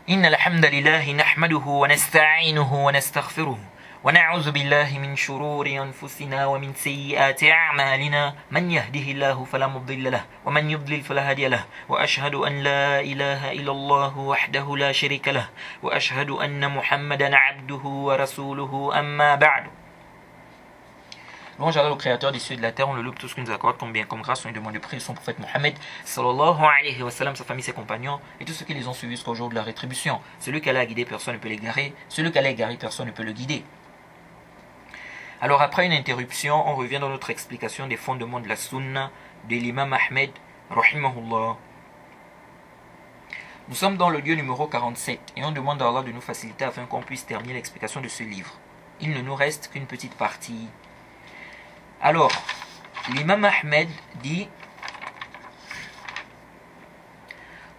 إن الحمد لله نحمده ونستعينه ونستغفره ونعوذ بالله من شرور أنفسنا ومن سيئات أعمالنا من يهده الله فلا مضل له ومن يضلل فلا هادي له وأشهد أن لا إله إلا الله وحده لا شريك له وأشهد أن محمدا عبده ورسوله أما بعد. Louange au Créateur des cieux et de la terre, on le loue tout ce qu'il nous accorde comme bien, comme grâce, on lui demande de prier son prophète Mohammed, sallallahu alayhi wa sallam, sa famille, ses compagnons, et tous ceux qui les ont suivis jusqu'au jour de la rétribution. Celui qui a guidé, personne ne peut l'égarer. Celui qui a égaré, personne ne peut le guider. Alors après une interruption, on revient dans notre explication des fondements de la sunna de l'imam Ahmed, rahimahullah. Nous sommes dans le lieu numéro 47, et on demande à Allah de nous faciliter afin qu'on puisse terminer l'explication de ce livre. Il ne nous reste qu'une petite partie. Alors, l'imam Ahmed dit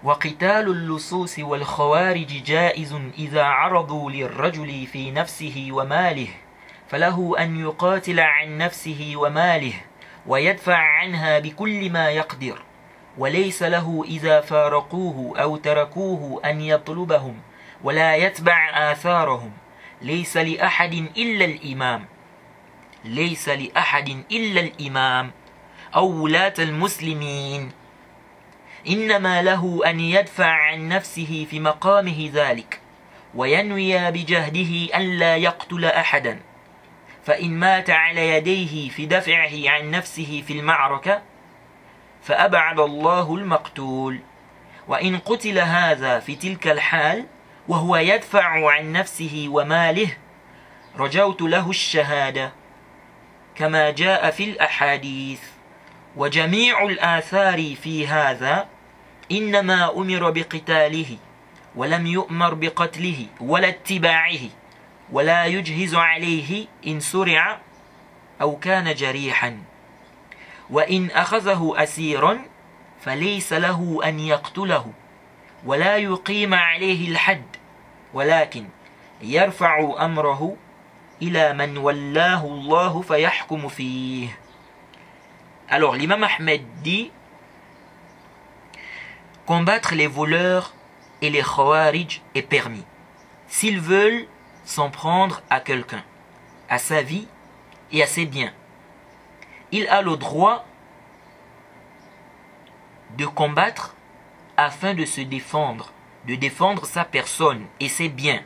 وَقِتَالُ اللُّصُوصِ وَالْخَوَارِجِ جَائِزٌ إِذَا عَرَضُوا لِلرَّجُلِ فِي نَفْسِهِ وَمَالِهِ فَلَهُ أَنْ يُقَاتِلَ عَنْ نَفْسِهِ وَمَالِهِ وَيَدْفَعْ عَنْهَا بِكُلِّ مَا يَقْدِرُ وَلَيْسَ لَهُ إِذَا فَارَقُوهُ أَوْ تَرَكُوهُ أَنْ يَطْلُبَهُمْ وَلَا يَتْبَعْ آثَارَهُمْ لَيْسَ لِأَحَدٍ إِلَّا الْإِمَامِ ليس لأحد إلا الإمام أو ولاة المسلمين إنما له أن يدفع عن نفسه في مقامه ذلك وينوي بجهده أن لا يقتل أحدا فإن مات على يديه في دفعه عن نفسه في المعركة فأبعد الله المقتول وإن قتل هذا في تلك الحال وهو يدفع عن نفسه وماله رجوت له الشهادة كما جاء في الأحاديث وجميع الآثار في هذا إنما أمر بقتاله ولم يؤمر بقتله ولا اتباعه ولا يجهز عليه إن سرع أو كان جريحا وإن أخذه أسيرا فليس له أن يقتله ولا يقيم عليه الحد ولكن يرفع أمره إلى من والله الله فيحكم فيه. Alors l'imam Ahmed dit combattre les voleurs et les khawarij est permis s'ils veulent s'en prendre à quelqu'un, à sa vie et à ses biens. Il a le droit de combattre afin de se défendre, de défendre sa personne et ses biens.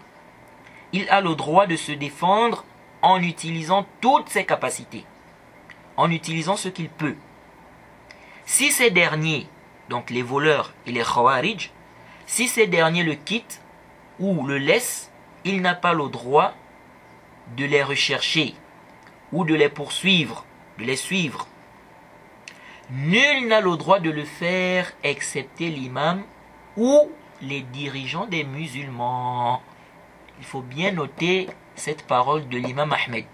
Il a le droit de se défendre en utilisant toutes ses capacités, en utilisant ce qu'il peut. Si ces derniers, donc les voleurs et les khawarij, si ces derniers le quittent ou le laissent, il n'a pas le droit de les rechercher ou de les poursuivre, de les suivre. Nul n'a le droit de le faire excepté l'imam ou les dirigeants des musulmans. Il faut bien noter cette parole de l'imam Ahmed.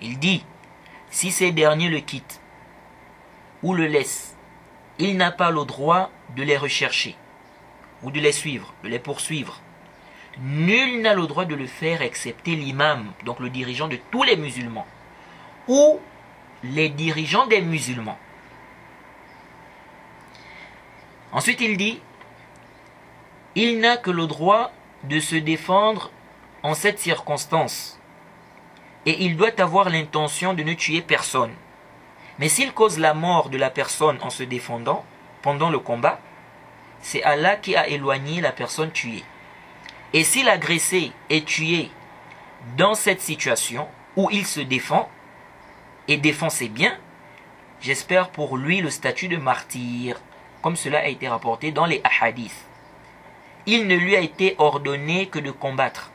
Il dit, si ces derniers le quittent ou le laissent, il n'a pas le droit de les rechercher ou de les suivre, de les poursuivre. Nul n'a le droit de le faire excepté l'imam, donc le dirigeant de tous les musulmans, ou les dirigeants des musulmans. Ensuite il dit, il n'a que le droit de se défendre en cette circonstance et il doit avoir l'intention de ne tuer personne. Mais s'il cause la mort de la personne en se défendant pendant le combat, c'est Allah qui a éloigné la personne tuée. Et si l'agressé est tué dans cette situation où il se défend et défend ses biens, j'espère pour lui le statut de martyr, comme cela a été rapporté dans les hadiths. Il ne lui a été ordonné que de combattre.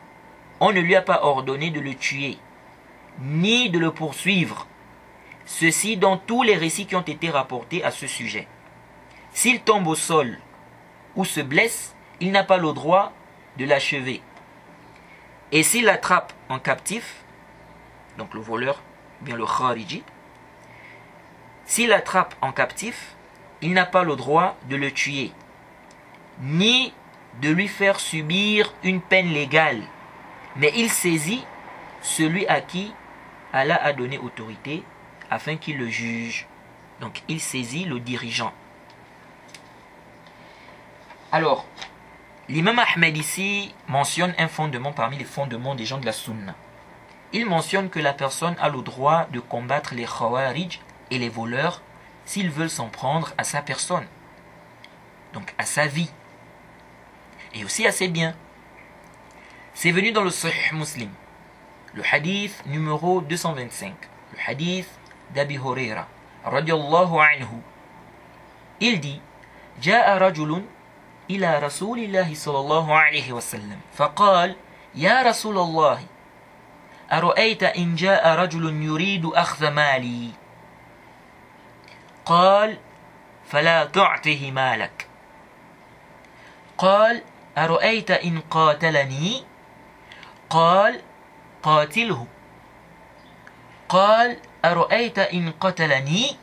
On ne lui a pas ordonné de le tuer, ni de le poursuivre. Ceci dans tous les récits qui ont été rapportés à ce sujet. S'il tombe au sol ou se blesse, il n'a pas le droit de l'achever. Et s'il l'attrape en captif, donc le voleur, bien le khariji, s'il l'attrape en captif, il n'a pas le droit de le tuer, ni de lui faire subir une peine légale, mais il saisit celui à qui Allah a donné autorité afin qu'il le juge. Donc il saisit le dirigeant. Alors, l'imam Ahmed ici mentionne un fondement parmi les fondements des gens de la Sunna. Il mentionne que la personne a le droit de combattre les khawarij et les voleurs s'ils veulent s'en prendre à sa personne, donc à sa vie, et aussi à ses biens. C'est venu dans le Sahih Muslim, le hadith numéro 225, le hadith d'Abi Huraira, radiyallahu anhu. Il dit: جاء رجل إلى رسول الله صلى الله عليه وسلم فقال: يا رسول الله أرأيت إن جاء رجل يريد أخذ مالي؟ قال: فلا تعطه مالك. قال: أرأيت إن قاتلني؟ قال: قاتله. قال: أرأيت إن قتلني؟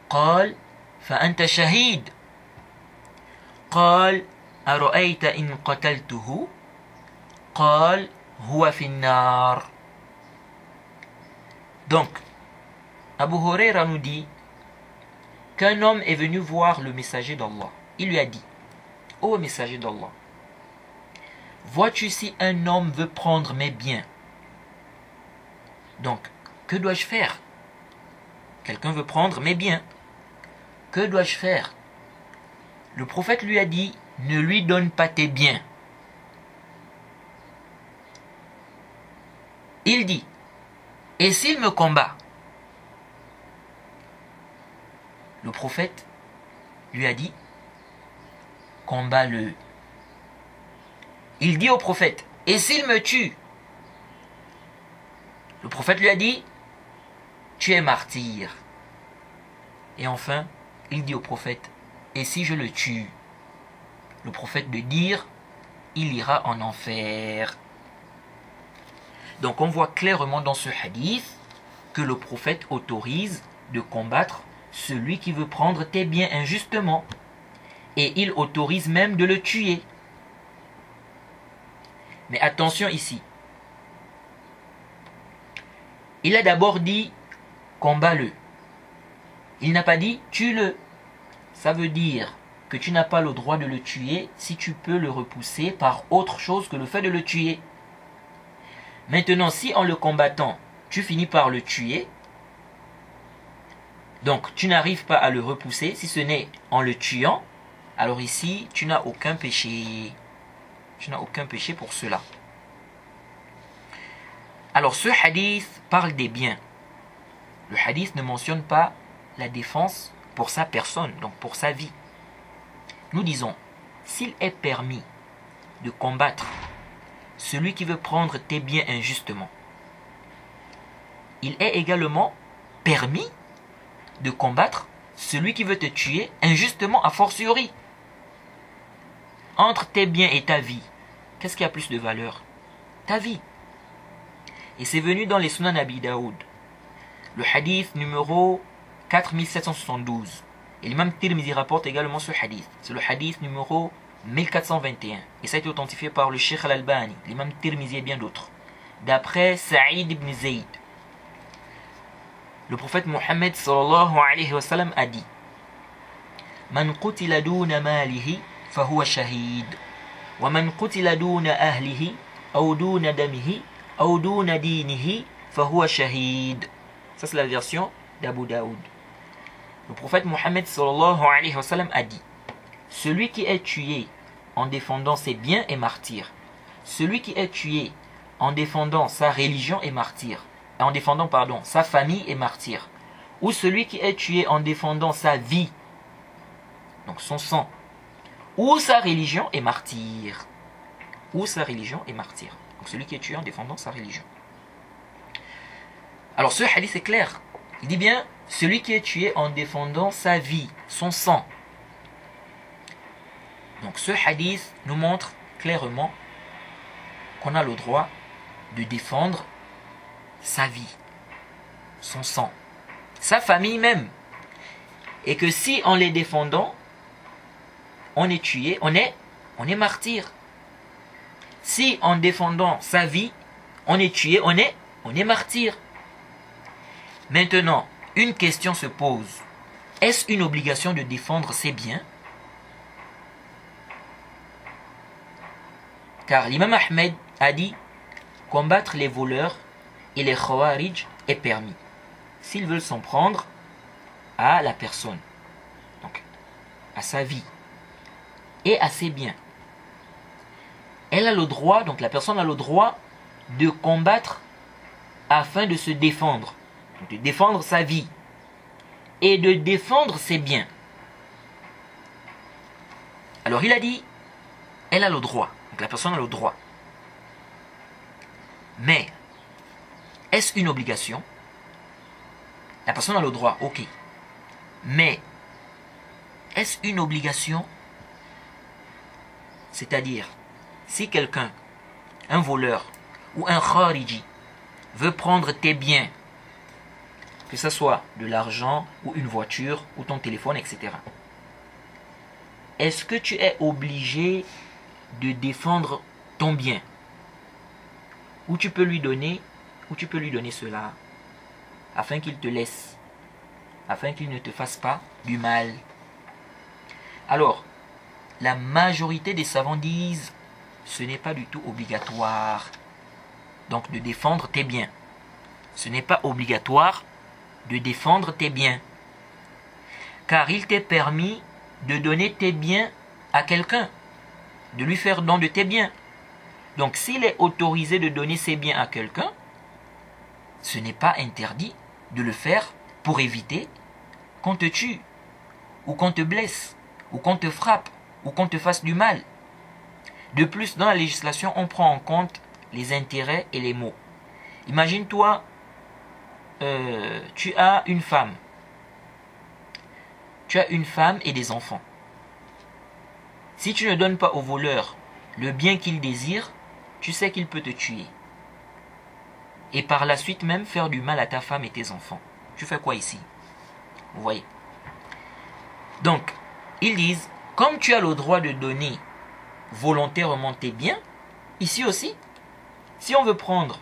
قال: فأنت شهيد. قال: أرأيت إن قتلته؟ قال: هو في النار. Donc, Abu Huraira nous dit qu'un homme est venu voir le messager d'Allah. Il lui a dit: ô messager d'Allah, vois-tu si un homme veut prendre mes biens? Donc, que dois-je faire? Quelqu'un veut prendre mes biens. Que dois-je faire? Le prophète lui a dit: ne lui donne pas tes biens. Il dit: et s'il me combat? Le prophète lui a dit: combat-le. Il dit au prophète: et s'il me tue? Le prophète lui a dit: tu es martyr. Et enfin, il dit au prophète: et si je le tue? Le prophète de dire: il ira en enfer. Donc on voit clairement dans ce hadith que le prophète autorise de combattre celui qui veut prendre tes biens injustement. Et il autorise même de le tuer. Mais attention ici. Il a d'abord dit: combat-le. Il n'a pas dit: tue-le. Ça veut dire que tu n'as pas le droit de le tuer si tu peux le repousser par autre chose que le fait de le tuer. Maintenant, si en le combattant, tu finis par le tuer, donc tu n'arrives pas à le repousser, si ce n'est en le tuant, alors ici, tu n'as aucun péché. Tu n'as aucun péché pour cela. Alors ce hadith parle des biens. Le hadith ne mentionne pas la défense pour sa personne, donc pour sa vie. Nous disons, s'il est permis de combattre celui qui veut prendre tes biens injustement, il est également permis de combattre celui qui veut te tuer injustement a fortiori. Entre tes biens et ta vie, qu'est-ce qui a plus de valeur? Ta vie. Et c'est venu dans les Sunan Abi Daoud, le hadith numéro 4772. Et l'imam Tirmizi rapporte également ce hadith. C'est le hadith numéro 1421. Et ça a été authentifié par le Cheikh Al-Albani, l'imam Tirmizi et bien d'autres. D'après Saïd ibn Zayd. Le prophète Mohammed sallallahu alayhi wa sallam a dit: Man qutila duna malihi fahuwa shahid. Wa man qutila duna ahlihi aw duna damihi aw duna dinihi fahuwa shahid. Ça c'est la version d'Abu Daoud. Le prophète Mohammed sallallahu alayhi wa sallam a dit: celui qui est tué en défendant ses biens est martyr. Celui qui est tué en défendant sa religion est martyr. En défendant, sa famille est martyr. Ou celui qui est tué en défendant sa vie, donc son sang, ou sa religion est martyr. Ou sa religion est martyr. Donc celui qui est tué en défendant sa religion. Alors ce hadith est clair. Il dit bien celui qui est tué en défendant sa vie, son sang. Donc ce hadith nous montre clairement qu'on a le droit de défendre sa vie, son sang, sa famille même. Et que si en les défendant, on est tué, on est martyr. Si en défendant sa vie, on est tué, on est martyr. Maintenant, une question se pose. Est-ce une obligation de défendre ses biens? Car l'imam Ahmed a dit combattre les voleurs et les khawarij est permis s'ils veulent s'en prendre à la personne, donc à sa vie et à ses biens. Elle a le droit, donc la personne a le droit de combattre afin de se défendre, donc de défendre sa vie et de défendre ses biens. Alors il a dit, elle a le droit, donc la personne a le droit. Mais, est-ce une obligation? La personne a le droit, ok. Mais, est-ce une obligation? C'est-à-dire, si quelqu'un, un voleur ou un khariji, veut prendre tes biens, que ce soit de l'argent ou une voiture ou ton téléphone, etc., est-ce que tu es obligé de défendre ton bien? Ou tu peux lui donner cela afin qu'il te laisse, afin qu'il ne te fasse pas du mal. Alors, la majorité des savants disent ce n'est pas du tout obligatoire donc de défendre tes biens. Ce n'est pas obligatoire de défendre tes biens. Car il t'est permis de donner tes biens à quelqu'un, de lui faire don de tes biens. Donc s'il est autorisé de donner ses biens à quelqu'un, ce n'est pas interdit de le faire pour éviter qu'on te tue, ou qu'on te blesse, ou qu'on te frappe, ou qu'on te fasse du mal. De plus, dans la législation, on prend en compte les intérêts et les maux. Imagine-toi, tu as une femme. Tu as une femme et des enfants. Si tu ne donnes pas au voleur le bien qu'il désire, tu sais qu'il peut te tuer. Et par la suite même faire du mal à ta femme et tes enfants. Tu fais quoi ici? Vous voyez? Donc, ils disent, comme tu as le droit de donner volontairement tes biens, ici aussi, si on veut prendre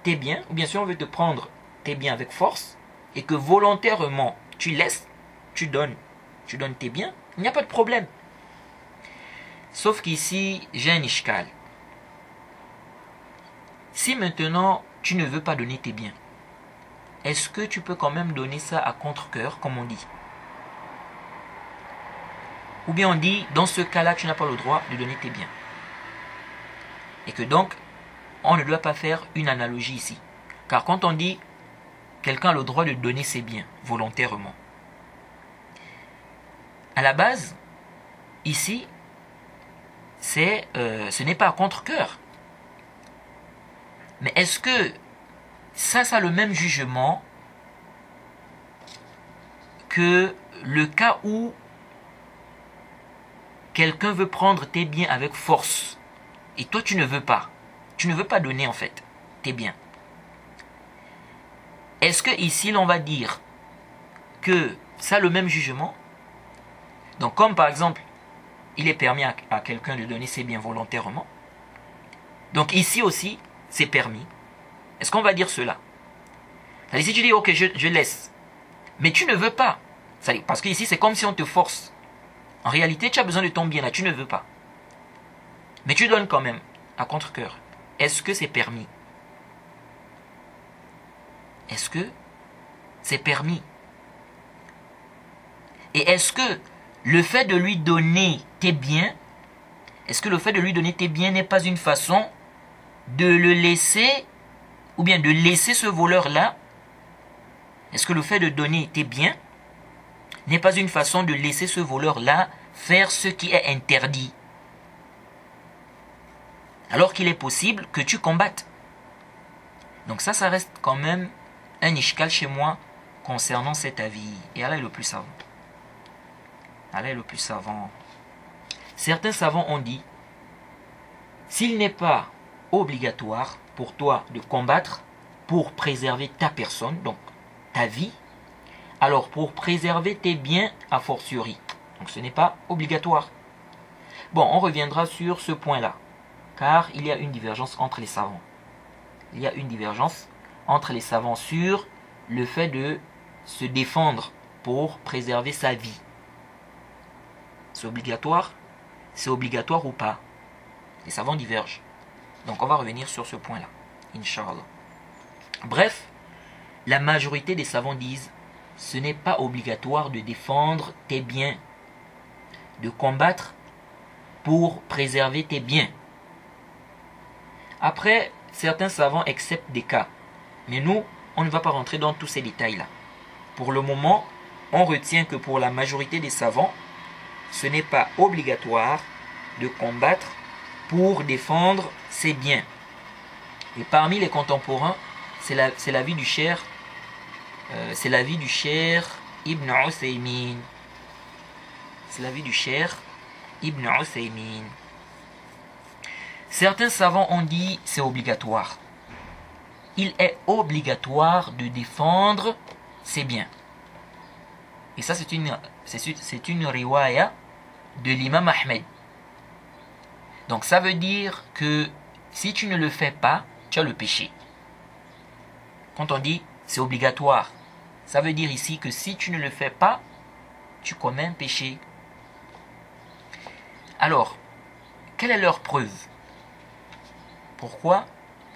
tes biens, ou bien si on veut te prendre tes biens avec force, et que volontairement tu laisses, tu donnes tes biens, il n'y a pas de problème. Sauf qu'ici, j'ai un ishkal. Si maintenant tu ne veux pas donner tes biens, est-ce que tu peux quand même donner ça à contre-cœur, comme on dit? Ou bien on dit, dans ce cas-là, tu n'as pas le droit de donner tes biens. Et que donc, on ne doit pas faire une analogie ici. Car quand on dit, quelqu'un a le droit de donner ses biens, volontairement. À la base, ici, ce n'est pas à contre-cœur. Mais est-ce que ça a le même jugement que le cas où quelqu'un veut prendre tes biens avec force et toi tu ne veux pas. Tu ne veux pas donner en fait tes biens. Est-ce que ici l'on va dire que ça a le même jugement? Donc comme par exemple, il est permis à quelqu'un de donner ses biens volontairement. Donc ici aussi, c'est permis. Est-ce qu'on va dire cela? C'est-à-dire si tu dis ok je laisse, mais tu ne veux pas. Parce qu'ici c'est comme si on te force. En réalité, tu as besoin de ton bien là, tu ne veux pas. Mais tu donnes quand même, à contre-cœur. Est-ce que c'est permis? Est-ce que c'est permis? Et est-ce que le fait de lui donner tes biens, est-ce que le fait de lui donner tes biens n'est pas une façon de le laisser, ou bien de laisser ce voleur-là? Est-ce que le fait de donner tes biens n'est pas une façon de laisser ce voleur-là faire ce qui est interdit, alors qu'il est possible que tu combattes? Donc ça reste quand même un ishkal chez moi concernant cet avis. Et Allah est le plus savant. Allah est le plus savant. Certains savants ont dit, s'il n'est pas obligatoire pour toi de combattre pour préserver ta personne, donc ta vie, alors pour préserver tes biens a fortiori. Donc ce n'est pas obligatoire. Bon, on reviendra sur ce point-là, car il y a une divergence entre les savants. Il y a une divergence entre les savants sur le fait de se défendre pour préserver sa vie. C'est obligatoire? C'est obligatoire ou pas? Les savants divergent. Donc on va revenir sur ce point-là, Inch'Allah. Bref, la majorité des savants disent ce n'est pas obligatoire de défendre tes biens, de combattre pour préserver tes biens. Après, certains savants acceptent des cas, mais nous, on ne va pas rentrer dans tous ces détails-là. Pour le moment, on retient que pour la majorité des savants, ce n'est pas obligatoire de combattre pour défendre ses biens. Et parmi les contemporains, c'est l'avis du Cheikh Ibn Uthaymin. C'est l'avis du Cheikh Ibn Uthaymin. Certains savants ont dit c'est obligatoire. Il est obligatoire de défendre ses biens. Et ça c'est une riwaya de l'imam Ahmed. Donc ça veut dire que si tu ne le fais pas, tu as le péché. Quand on dit c'est obligatoire, ça veut dire ici que si tu ne le fais pas, tu commets un péché. Alors, quelle est leur preuve? Pourquoi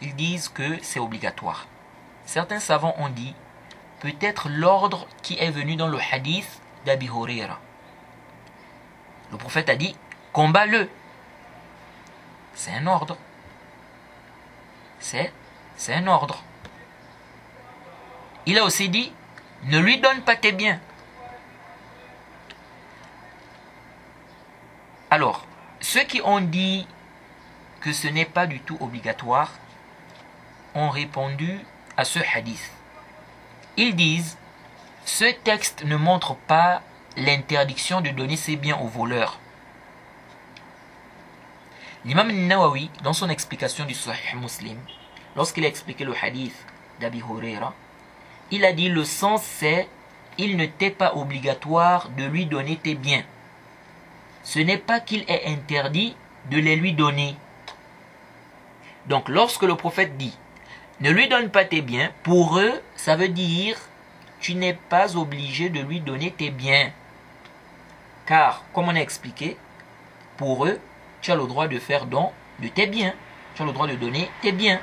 ils disent que c'est obligatoire? Certains savants ont dit peut-être l'ordre qui est venu dans le hadith d'Abi Huraira. Le prophète a dit combat-le. C'est un ordre. C'est un ordre. Il a aussi dit ne lui donne pas tes biens. Alors, ceux qui ont dit que ce n'est pas du tout obligatoire ont répondu à ce hadith. Ils disent ce texte ne montre pas l'interdiction de donner ses biens aux voleurs. L'imam Nawawi, dans son explication du Sahih Muslim, lorsqu'il a expliqué le hadith d'Abi Huraira, il a dit le sens c'est il ne t'est pas obligatoire de lui donner tes biens. Ce n'est pas qu'il est interdit de les lui donner. Donc lorsque le prophète dit ne lui donne pas tes biens, pour eux ça veut dire tu n'es pas obligé de lui donner tes biens. Car comme on a expliqué, pour eux tu as le droit de faire don de tes biens. Tu as le droit de donner tes biens.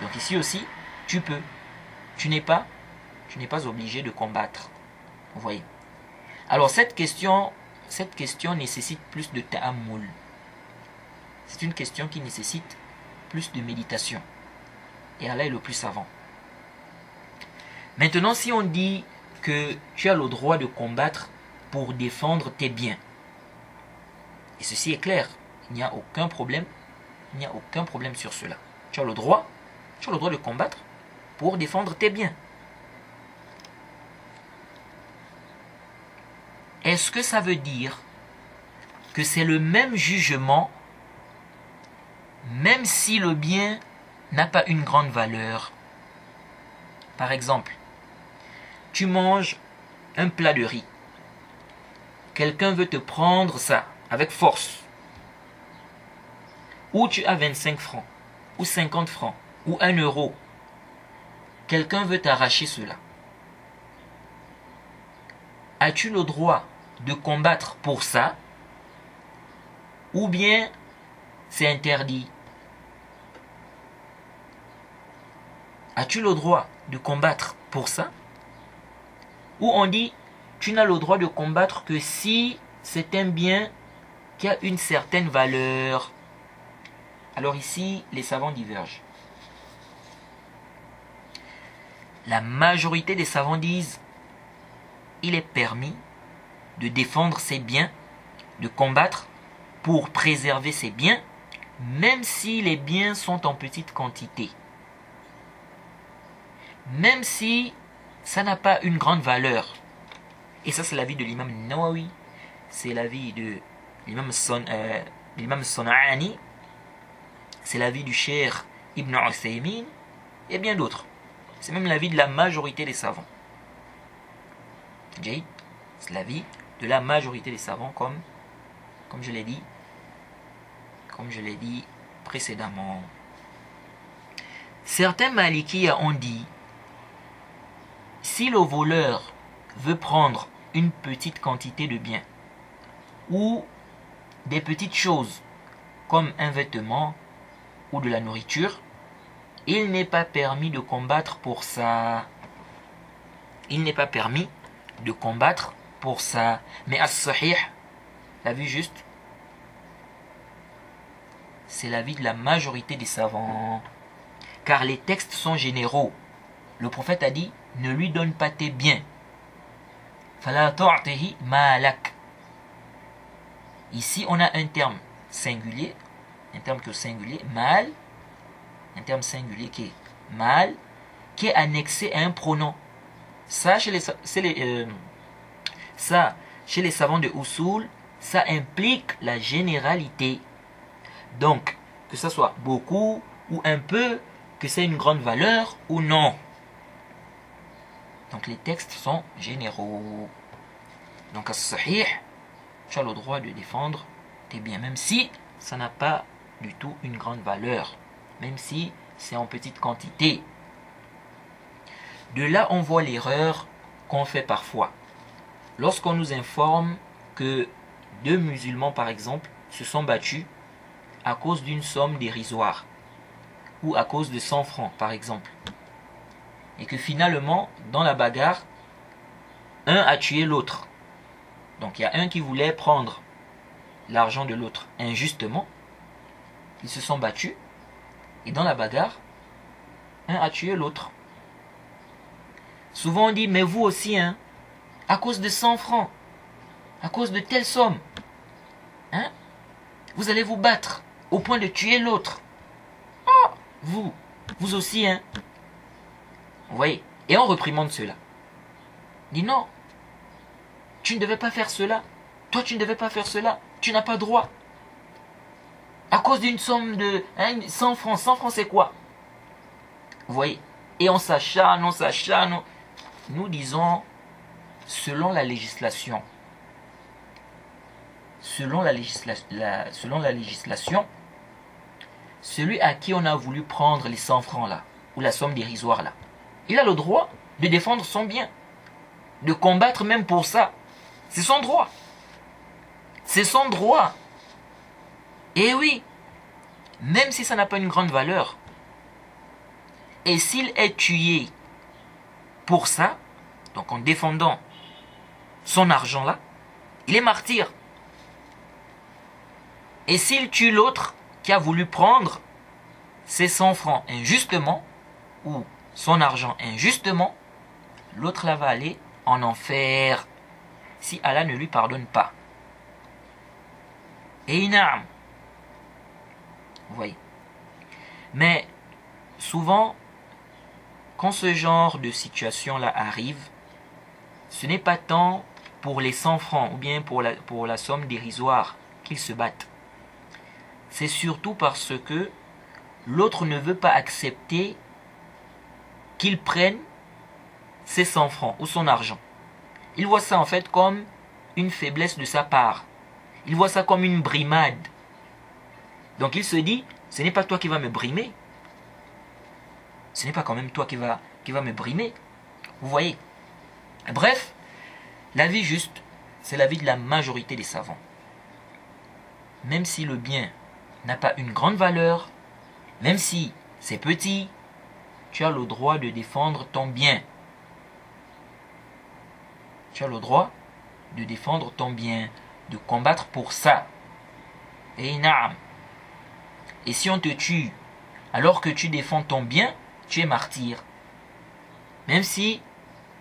Donc ici aussi tu peux. Tu n'es pas obligé de combattre. Vous voyez. Alors cette question nécessite plus de ta'ammul. C'est une question qui nécessite plus de méditation. Et Allah est le plus savant. Maintenant, si on dit que tu as le droit de combattre pour défendre tes biens, et ceci est clair, il n'y a aucun problème, sur cela. Tu as le droit de combattre pour défendre tes biens. Est-ce que ça veut dire que c'est le même jugement même si le bien n'a pas une grande valeur? Par exemple, tu manges un plat de riz. Quelqu'un veut te prendre ça avec force. Ou tu as 25 francs, ou 50 francs, ou 1 euro. Quelqu'un veut t'arracher cela. As-tu le droit de combattre pour ça? Ou bien c'est interdit? As-tu le droit de combattre pour ça? Ou on dit tu n'as le droit de combattre que si c'est un bien qui a une certaine valeur. Alors ici, les savants divergent. La majorité des savants disent il est permis de défendre ses biens, de combattre pour préserver ses biens, même si les biens sont en petite quantité. Même si ça n'a pas une grande valeur. Et ça c'est l'avis de l'imam Nawawi, c'est l'avis de l'imam Son'ani, c'est l'avis du Cheikh Ibn Uthaymin et bien d'autres. C'est même l'avis de la majorité des savants. C'est l'avis de la majorité des savants comme je l'ai dit précédemment. Certains Malikiya ont dit si le voleur veut prendre une petite quantité de biens ou des petites choses comme un vêtement ou de la nourriture, il n'est pas permis de combattre pour ça. Il n'est pas permis de combattre pour ça. Mais as-sahih, la vue juste, c'est l'avis de la majorité des savants. Car les textes sont généraux. Le prophète a dit, ne lui donne pas tes biens. Fala tu'tihi malak. Ici, on a un terme singulier, un terme qui est singulier, mal, un terme singulier qui est mal, qui est annexé à un pronom. Ça, chez les savants de Usul, ça implique la généralité. Donc, que ça soit beaucoup ou un peu, que c'est une grande valeur ou non. Donc, les textes sont généraux. Donc, as-sahih, tu as le droit de défendre tes biens, même si ça n'a pas du tout une grande valeur, même si c'est en petite quantité. De là, on voit l'erreur qu'on fait parfois. Lorsqu'on nous informe que 2 musulmans, par exemple, se sont battus à cause d'une somme dérisoire, ou à cause de 100 francs, par exemple, et que finalement, dans la bagarre, un a tué l'autre. Donc il y a un qui voulait prendre l'argent de l'autre injustement. Ils se sont battus. Et dans la bagarre, un a tué l'autre. Souvent on dit, mais vous aussi, hein, à cause de 100 francs, à cause de telle somme, hein, vous allez vous battre au point de tuer l'autre. Oh, vous aussi, hein. Vous voyez. Et on reprimande cela. On dit non. Tu ne devais pas faire cela. Toi, tu ne devais pas faire cela. Tu n'as pas droit. À cause d'une somme de 100 francs. 100 francs, c'est quoi? Vous voyez? Et on s'acharne, on s'acharne. Nous disons, selon la législation, celui à qui on a voulu prendre les 100 francs là, ou la somme dérisoire là, il a le droit de défendre son bien, de combattre même pour ça. C'est son droit. C'est son droit. Et oui, même si ça n'a pas une grande valeur, et s'il est tué pour ça, donc en défendant son argent là, il est martyr. Et s'il tue l'autre qui a voulu prendre ses 100 francs injustement, ou son argent injustement, l'autre là va aller en enfer si Allah ne lui pardonne pas. Et inam. Vous voyez. Mais souvent, quand ce genre de situation-là arrive, ce n'est pas tant pour les 100 francs ou bien pour la somme dérisoire qu'ils se battent. C'est surtout parce que l'autre ne veut pas accepter qu'il prenne ses 100 francs ou son argent. Il voit ça en fait comme une faiblesse de sa part. Il voit ça comme une brimade. Donc il se dit, ce n'est pas toi qui vas me brimer. Ce n'est pas quand même toi qui va me brimer. Vous voyez. Bref, l'avis juste, c'est l'avis de la majorité des savants. Même si le bien n'a pas une grande valeur, même si c'est petit, tu as le droit de défendre ton bien. Tu as le droit de défendre ton bien, de combattre pour ça. Et naam. Et si on te tue alors que tu défends ton bien, tu es martyr. Même si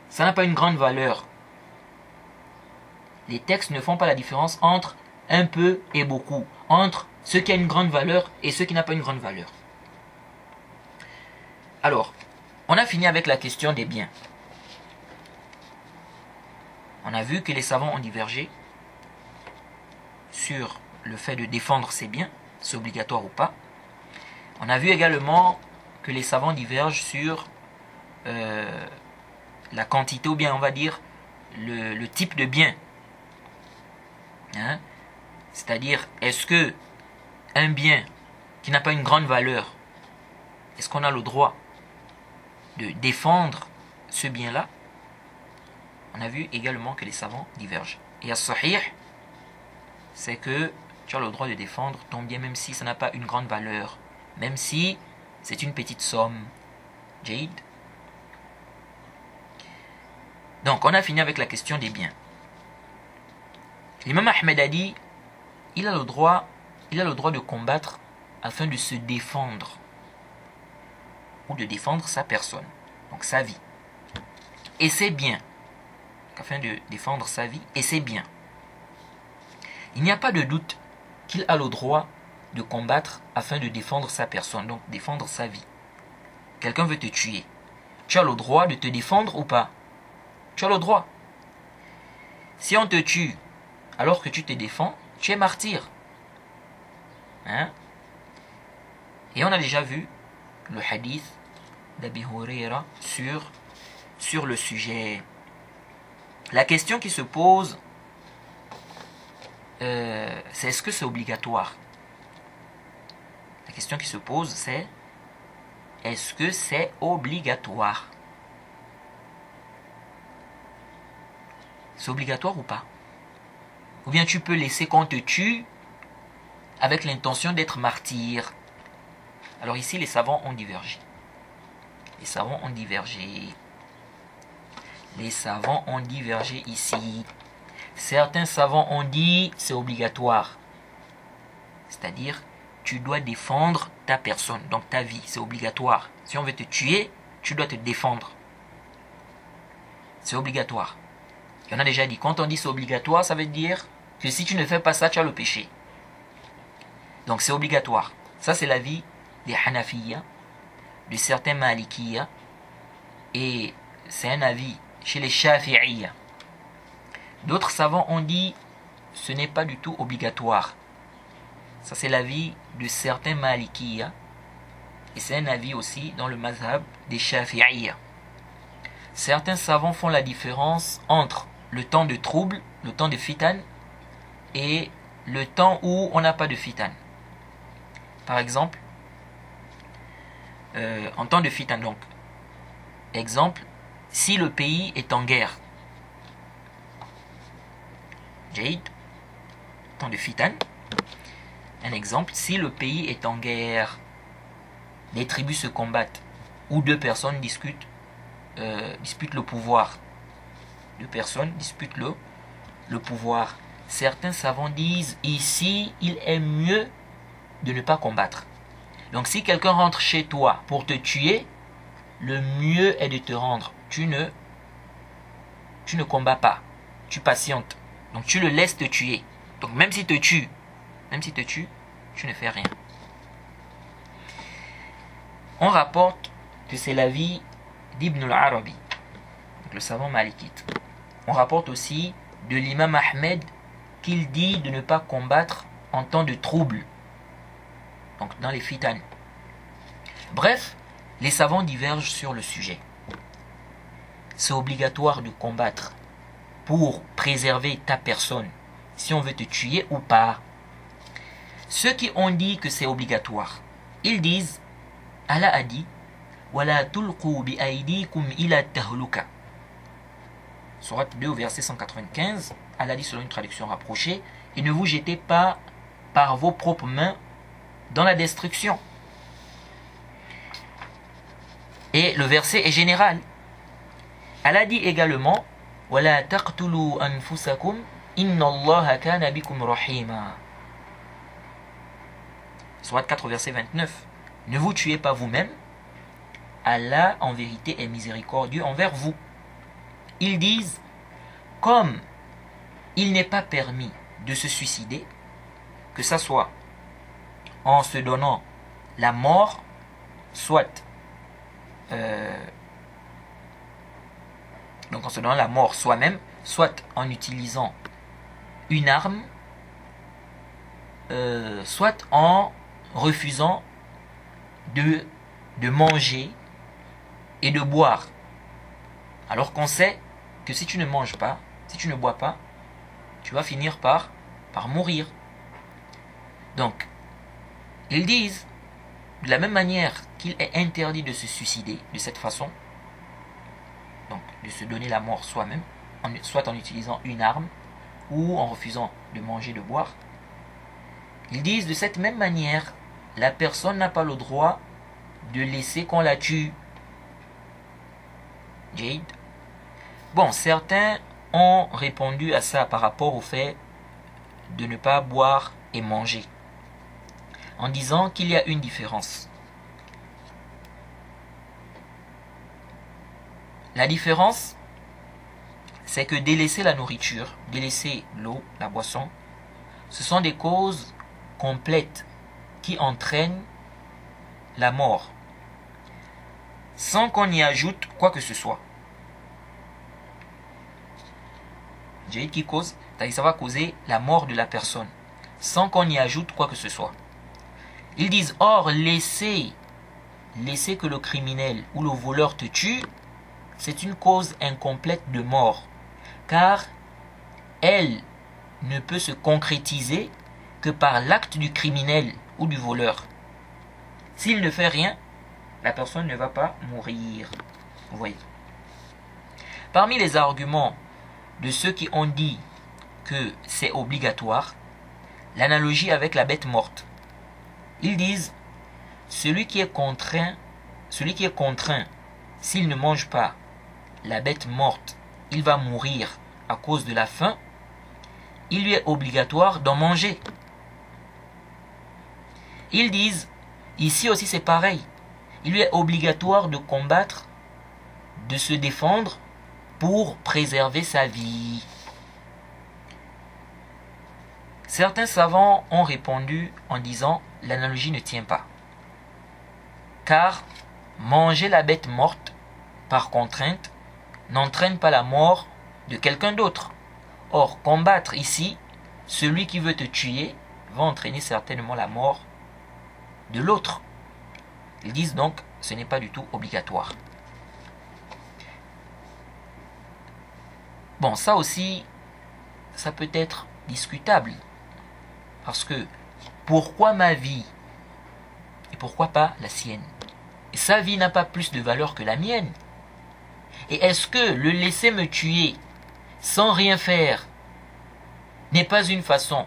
ça n'a pas une grande valeur. Les textes ne font pas la différence entre un peu et beaucoup, entre ce qui a une grande valeur et ce qui n'a pas une grande valeur. Alors, on a fini avec la question des biens. On a vu que les savants ont divergé sur le fait de défendre ses biens, c'est obligatoire ou pas. On a vu également que les savants divergent sur la quantité, ou bien on va dire le type de bien. Hein? C'est-à-dire, est-ce que un bien qui n'a pas une grande valeur, est-ce qu'on a le droit de défendre ce bien-là? On a vu également que les savants divergent. Et as-sahih, c'est que tu as le droit de défendre ton bien même si ça n'a pas une grande valeur, même si c'est une petite somme. Jade. Donc on a fini avec la question des biens. L'imam Ahmed a dit, il a le droit de combattre afin de se défendre ou de défendre sa personne, donc sa vie. Et c'est bien. Afin de défendre sa vie, et c'est bien. Il n'y a pas de doute qu'il a le droit de combattre afin de défendre sa personne, donc défendre sa vie. Quelqu'un veut te tuer. Tu as le droit de te défendre ou pas? Tu as le droit. Si on te tue alors que tu te défends, tu es martyr. Hein? Et on a déjà vu le hadith d'Abi Huraira sur le sujet. La question qui se pose, c'est est-ce que c'est obligatoire? La question qui se pose, c'est est-ce que c'est obligatoire? C'est obligatoire ou pas? Ou bien tu peux laisser qu'on te tue avec l'intention d'être martyr. Alors ici, les savants ont divergé. Les savants ont divergé. Les savants ont divergé ici. Certains savants ont dit c'est obligatoire. C'est-à-dire, tu dois défendre ta personne, donc ta vie, c'est obligatoire. Si on veut te tuer, tu dois te défendre. C'est obligatoire. Et on a déjà dit, quand on dit c'est obligatoire, ça veut dire que si tu ne fais pas ça, tu as le péché. Donc c'est obligatoire. Ça c'est l'avis des Hanafiya, de certains Malikiya, et c'est un avis chez les Shafi'iyya. D'autres savants ont dit ce n'est pas du tout obligatoire. Ça c'est l'avis de certains Malikiya, et c'est un avis aussi dans le mazhab des Shafi'iyya. Certains savants font la différence entre le temps de trouble, le temps de fitan, et le temps où on n'a pas de fitan. Par exemple, en temps de fitan, donc, exemple, si le pays est en guerre, Jade, temps de fitan, un exemple, si le pays est en guerre, les tribus se combattent, ou deux personnes disputent le pouvoir. Deux personnes disputent le pouvoir. Certains savants disent ici, il est mieux de ne pas combattre. Donc si quelqu'un rentre chez toi pour te tuer, le mieux est de te rendre. Tu ne combats pas, tu patientes. Donc tu le laisses te tuer. Donc même s'il te tue, tu ne fais rien. On rapporte que c'est l'avis d'Ibn al-Arabi, le savant malikite. On rapporte aussi de l'imam Ahmed qu'il dit de ne pas combattre en temps de trouble, donc dans les fitan. Bref, les savants divergent sur le sujet. C'est obligatoire de combattre pour préserver ta personne, si on veut te tuer ou pas. Ceux qui ont dit que c'est obligatoire, ils disent, Allah a dit, وَلَا تُلْقُوا بِأَيْدِيكُمْ إِلَى التَّهْلُكَةِ. Sourate 2, verset 195, Allah dit selon une traduction rapprochée, et ne vous jetez pas par vos propres mains dans la destruction. Et le verset est général. Allah dit également, وَلَا تَقْتُلُوا أَنفُسَكُمْ إِنَّ اللَّهَ كَانَ بِكُمْ رَحِيمًا. Sourate 4, verset 29. Ne vous tuez pas vous-même, Allah en vérité est miséricordieux envers vous. Ils disent, comme il n'est pas permis de se suicider, que ça soit en se donnant la mort, soit donc en se donnant la mort soi-même, soit en utilisant une arme, soit en refusant de manger et de boire. Alors qu'on sait que si tu ne manges pas, si tu ne bois pas, tu vas finir par mourir. Donc, ils disent, de la même manière qu'il est interdit de se suicider de cette façon, donc de se donner la mort soi-même, soit en utilisant une arme ou en refusant de manger, de boire, Ils disent de cette même manière, la personne n'a pas le droit de laisser qu'on la tue. Jade. Bon, certains ont répondu à ça par rapport au fait de ne pas boire et manger, en disant qu'il y a une différence. La différence, c'est que délaisser la nourriture, délaisser l'eau, la boisson, ce sont des causes complètes qui entraînent la mort, sans qu'on y ajoute quoi que ce soit. J'ai dit qui cause, ça va causer la mort de la personne, sans qu'on y ajoute quoi que ce soit. Ils disent, or, laisser que le criminel ou le voleur te tue, c'est une cause incomplète de mort, car elle ne peut se concrétiser que par l'acte du criminel ou du voleur. S'il ne fait rien, la personne ne va pas mourir. Vous voyez. Parmi les arguments de ceux qui ont dit que c'est obligatoire, l'analogie avec la bête morte. Ils disent, celui qui est contraint, s'il ne mange pas la bête morte, il va mourir à cause de la faim, il lui est obligatoire d'en manger. Ils disent, ici aussi c'est pareil, il lui est obligatoire de combattre, de se défendre pour préserver sa vie. Certains savants ont répondu en disant, l'analogie ne tient pas. Car manger la bête morte par contrainte n'entraîne pas la mort de quelqu'un d'autre. Or, combattre ici, celui qui veut te tuer, va entraîner certainement la mort de l'autre. Ils disent donc, ce n'est pas du tout obligatoire. Bon, ça aussi, ça peut être discutable. Parce que, pourquoi ma vie et pourquoi pas la sienne? Et sa vie n'a pas plus de valeur que la mienne. Et est-ce que le laisser me tuer sans rien faire n'est pas une façon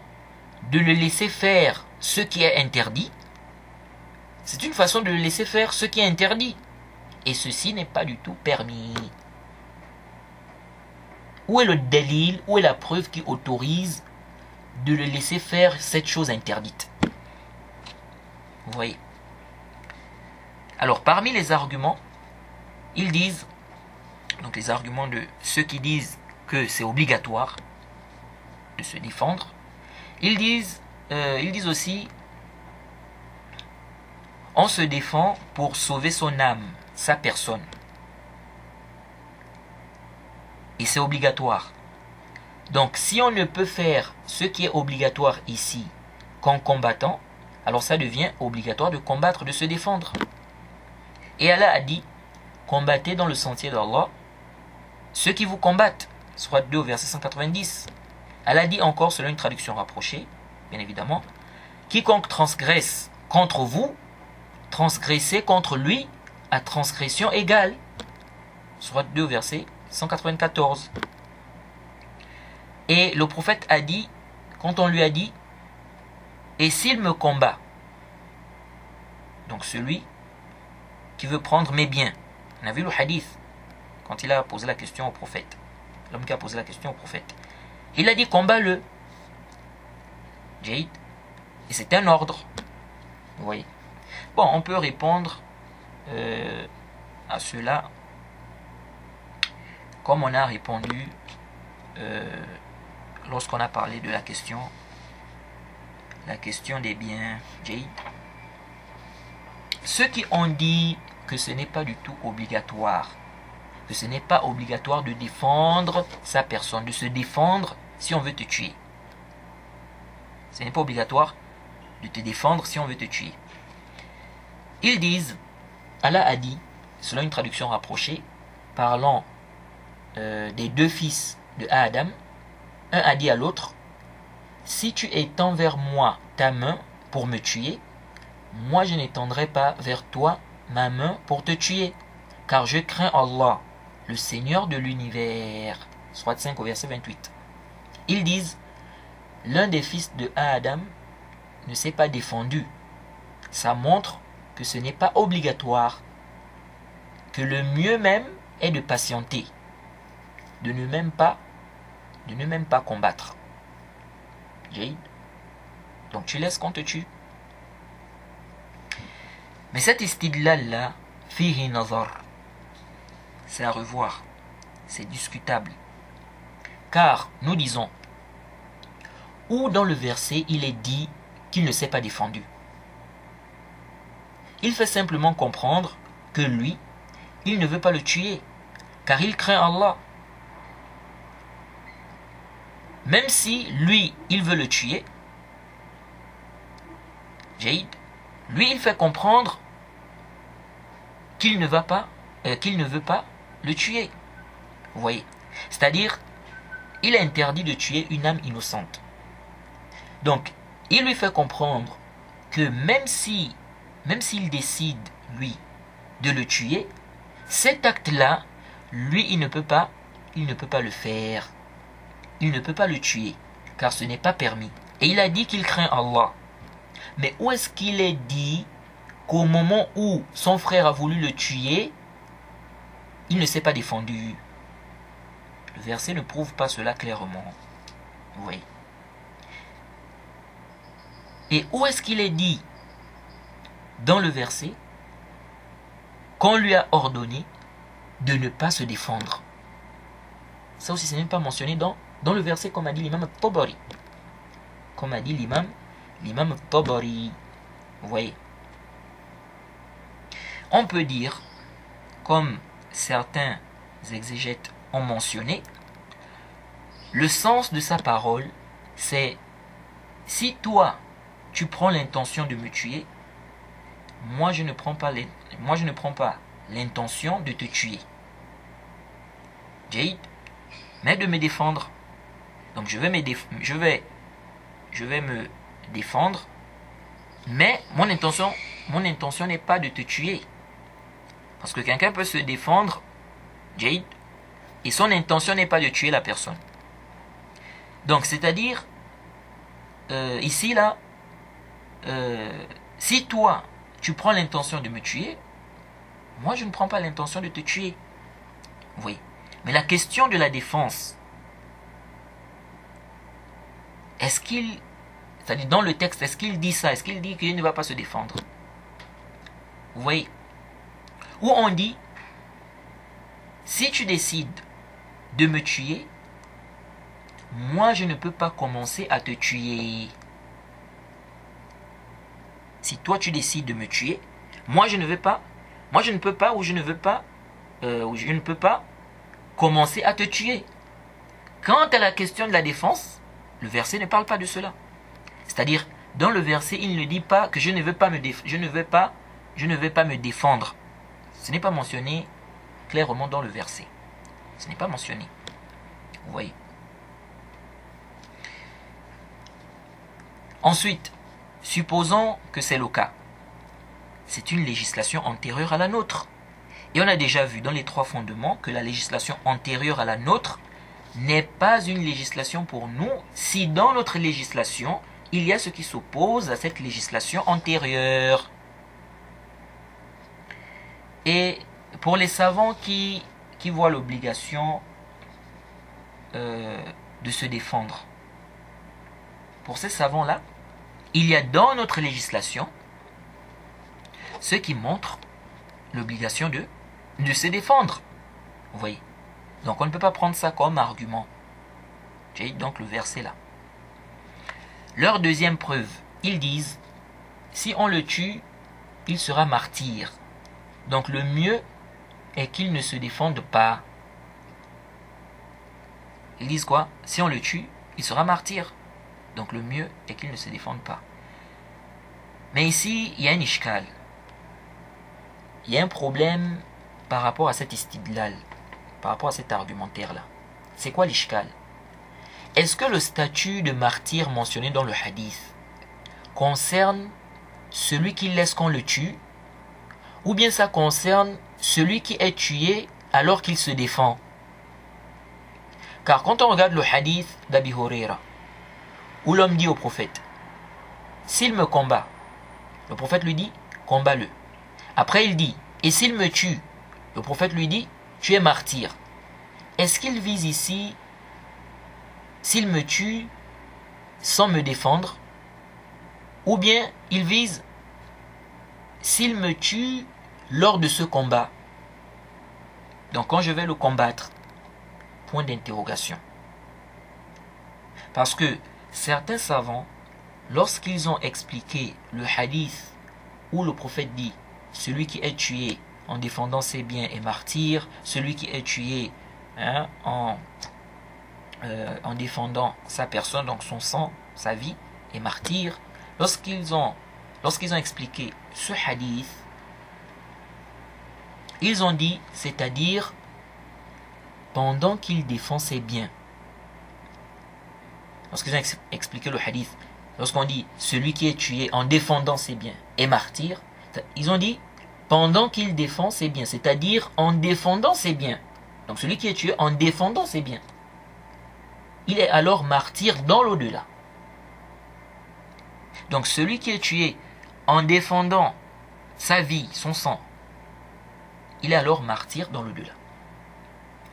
de le laisser faire ce qui est interdit? C'est une façon de le laisser faire ce qui est interdit. Et ceci n'est pas du tout permis. Où est le délil, où est la preuve qui autorise de le laisser faire cette chose interdite? Vous voyez. Alors, parmi les arguments, ils disent, donc les arguments de ceux qui disent que c'est obligatoire de se défendre, ils disent aussi, on se défend pour sauver son âme, sa personne. Et c'est obligatoire. Donc, si on ne peut faire ce qui est obligatoire ici qu'en combattant, alors ça devient obligatoire de combattre, de se défendre. Et Allah a dit, combattez dans le sentier d'Allah ceux qui vous combattent. Sourate 2, verset 190. Allah dit encore, selon une traduction rapprochée, bien évidemment, quiconque transgresse contre vous, transgressez contre lui à transgression égale. Sourate 2, verset 194. Et le prophète a dit, quand on lui a dit, et s'il me combat, donc celui qui veut prendre mes biens. On a vu le hadith quand il a posé la question au prophète. L'homme qui a posé la question au prophète. Il a dit combat-le. Jade. Et c'est un ordre. Vous voyez. Bon, on peut répondre à cela comme on a répondu lorsqu'on a parlé de la question des biens. Jade. Ceux qui ont dit que ce n'est pas du tout obligatoire, que ce n'est pas obligatoire de défendre sa personne, de se défendre si on veut te tuer. Ce n'est pas obligatoire de te défendre si on veut te tuer. Ils disent, Allah a dit, selon une traduction rapprochée, parlant des deux fils de Adam, un a dit à l'autre, si tu étends vers moi ta main pour me tuer, moi je n'étendrai pas vers toi ma main pour te tuer, car je crains Allah, le Seigneur de l'univers. Sourate 5 au verset 28. Ils disent, l'un des fils de Adam ne s'est pas défendu, ça montre que ce n'est pas obligatoire, que le mieux même est de patienter, de ne même pas combattre. Jade. Donc tu laisses qu'on te tue. Mais cet istidlal là, fihi nazar, c'est à revoir, c'est discutable. Car nous disons, où dans le verset il est dit qu'il ne s'est pas défendu. Il fait simplement comprendre que lui, il ne veut pas le tuer, car il craint Allah. Même si lui, il veut le tuer, Jade, lui, il fait comprendre qu'il ne veut pas le tuer. Vous voyez? C'est-à-dire, il est interdit de tuer une âme innocente. Donc, il lui fait comprendre que même s'il décide, lui, de le tuer, cet acte-là, lui, il ne peut pas le faire. Il ne peut pas le tuer, car ce n'est pas permis. Et il a dit qu'il craint Allah. Mais où est-ce qu'il est dit qu'au moment où son frère a voulu le tuer, il ne s'est pas défendu? Le verset ne prouve pas cela clairement. Oui. Et où est-ce qu'il est dit dans le verset qu'on lui a ordonné de ne pas se défendre? Ça aussi, ce n'est pas mentionné dans le verset, comme a dit l'imam al-Tabari. Comme a dit l'imam al-Tabari. Vous voyez? On peut dire, comme certains exégètes ont mentionné, le sens de sa parole, c'est: si toi, tu prends l'intention de me tuer, moi je ne prends pas l'intention de te tuer. Jade, mais de me défendre. Donc je vais me défendre, mais mon intention n'est pas de te tuer. Parce que quelqu'un peut se défendre, Jade, et son intention n'est pas de tuer la personne. Donc c'est-à-dire, ici là, si toi tu prends l'intention de me tuer, moi je ne prends pas l'intention de te tuer. Oui. Mais la question de la défense, c'est-à-dire dans le texte, est-ce qu'il dit ça? Est-ce qu'il dit qu'il ne va pas se défendre? Vous voyez? Ou on dit, si tu décides de me tuer, moi je ne peux pas commencer à te tuer. Si toi tu décides de me tuer, moi je ne peux pas commencer à te tuer. Quant à la question de la défense, le verset ne parle pas de cela. C'est-à-dire, dans le verset, il ne dit pas que je ne veux pas me défendre. Ce n'est pas mentionné clairement dans le verset. Ce n'est pas mentionné. Vous voyez. Ensuite, supposons que c'est le cas. C'est une législation antérieure à la nôtre. Et on a déjà vu dans les 3 fondements que la législation antérieure à la nôtre n'est pas une législation pour nous si dans notre législation, il y a ce qui s'oppose à cette législation antérieure. Et pour les savants qui voient l'obligation de se défendre, pour ces savants-là, il y a dans notre législation ce qui montre l'obligation de se défendre. Vous voyez? Donc on ne peut pas prendre ça comme argument. J'ai donc le verset là. Leur deuxième preuve, ils disent, si on le tue, il sera martyr. Donc le mieux est qu'il ne se défende pas. Ils disent quoi? Si on le tue, il sera martyr. Donc le mieux est qu'il ne se défende pas. Mais ici, il y a un ishkal. Il y a un problème par rapport à cet istidlal, par rapport à cet argumentaire-là. C'est quoi l'ishkal? Est-ce que le statut de martyr mentionné dans le hadith concerne celui qui laisse qu'on le tue, ou bien ça concerne celui qui est tué alors qu'il se défend? Car quand on regarde le hadith d'Abi Huraira, où l'homme dit au prophète, s'il me combat, le prophète lui dit, combat-le. Après il dit, et s'il me tue, le prophète lui dit, tu es martyr. Est-ce qu'il vise ici, s'il me tue sans me défendre, ou bien il vise, s'il me tue lors de ce combat? Donc quand je vais le combattre, point d'interrogation. Parce que certains savants, lorsqu'ils ont expliqué le hadith où le prophète dit celui qui est tué en défendant ses biens est martyr, celui qui est tué en défendant sa personne, donc son sang, sa vie, est martyr, lorsqu'ils ont expliqué ce hadith, ils ont dit, c'est-à-dire pendant qu'il défend ses biens. Lorsqu'ils ont expliqué le hadith, lorsqu'on dit celui qui est tué en défendant ses biens est martyr, ils ont dit pendant qu'il défend ses biens, c'est-à-dire en défendant ses biens. Donc celui qui est tué en défendant ses biens, il est alors martyr dans l'au-delà. Donc celui qui est tué en défendant sa vie, son sang, il est alors martyr dans l'au-delà.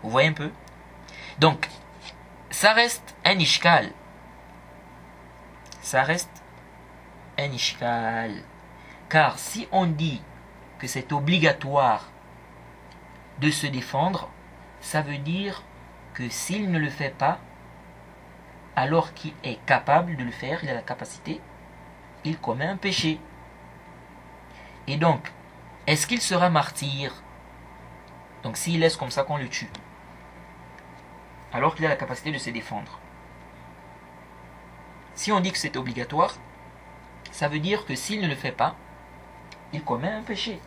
Vous voyez un peu? Donc, ça reste un ishkal. Ça reste un ishkal. Car si on dit que c'est obligatoire de se défendre, ça veut dire que s'il ne le fait pas, alors qu'il est capable de le faire, il a la capacité, il commet un péché. Et donc, est-ce qu'il sera martyr? Donc s'il laisse comme ça qu'on le tue, alors qu'il a la capacité de se défendre. Si on dit que c'est obligatoire, ça veut dire que s'il ne le fait pas, il commet un péché.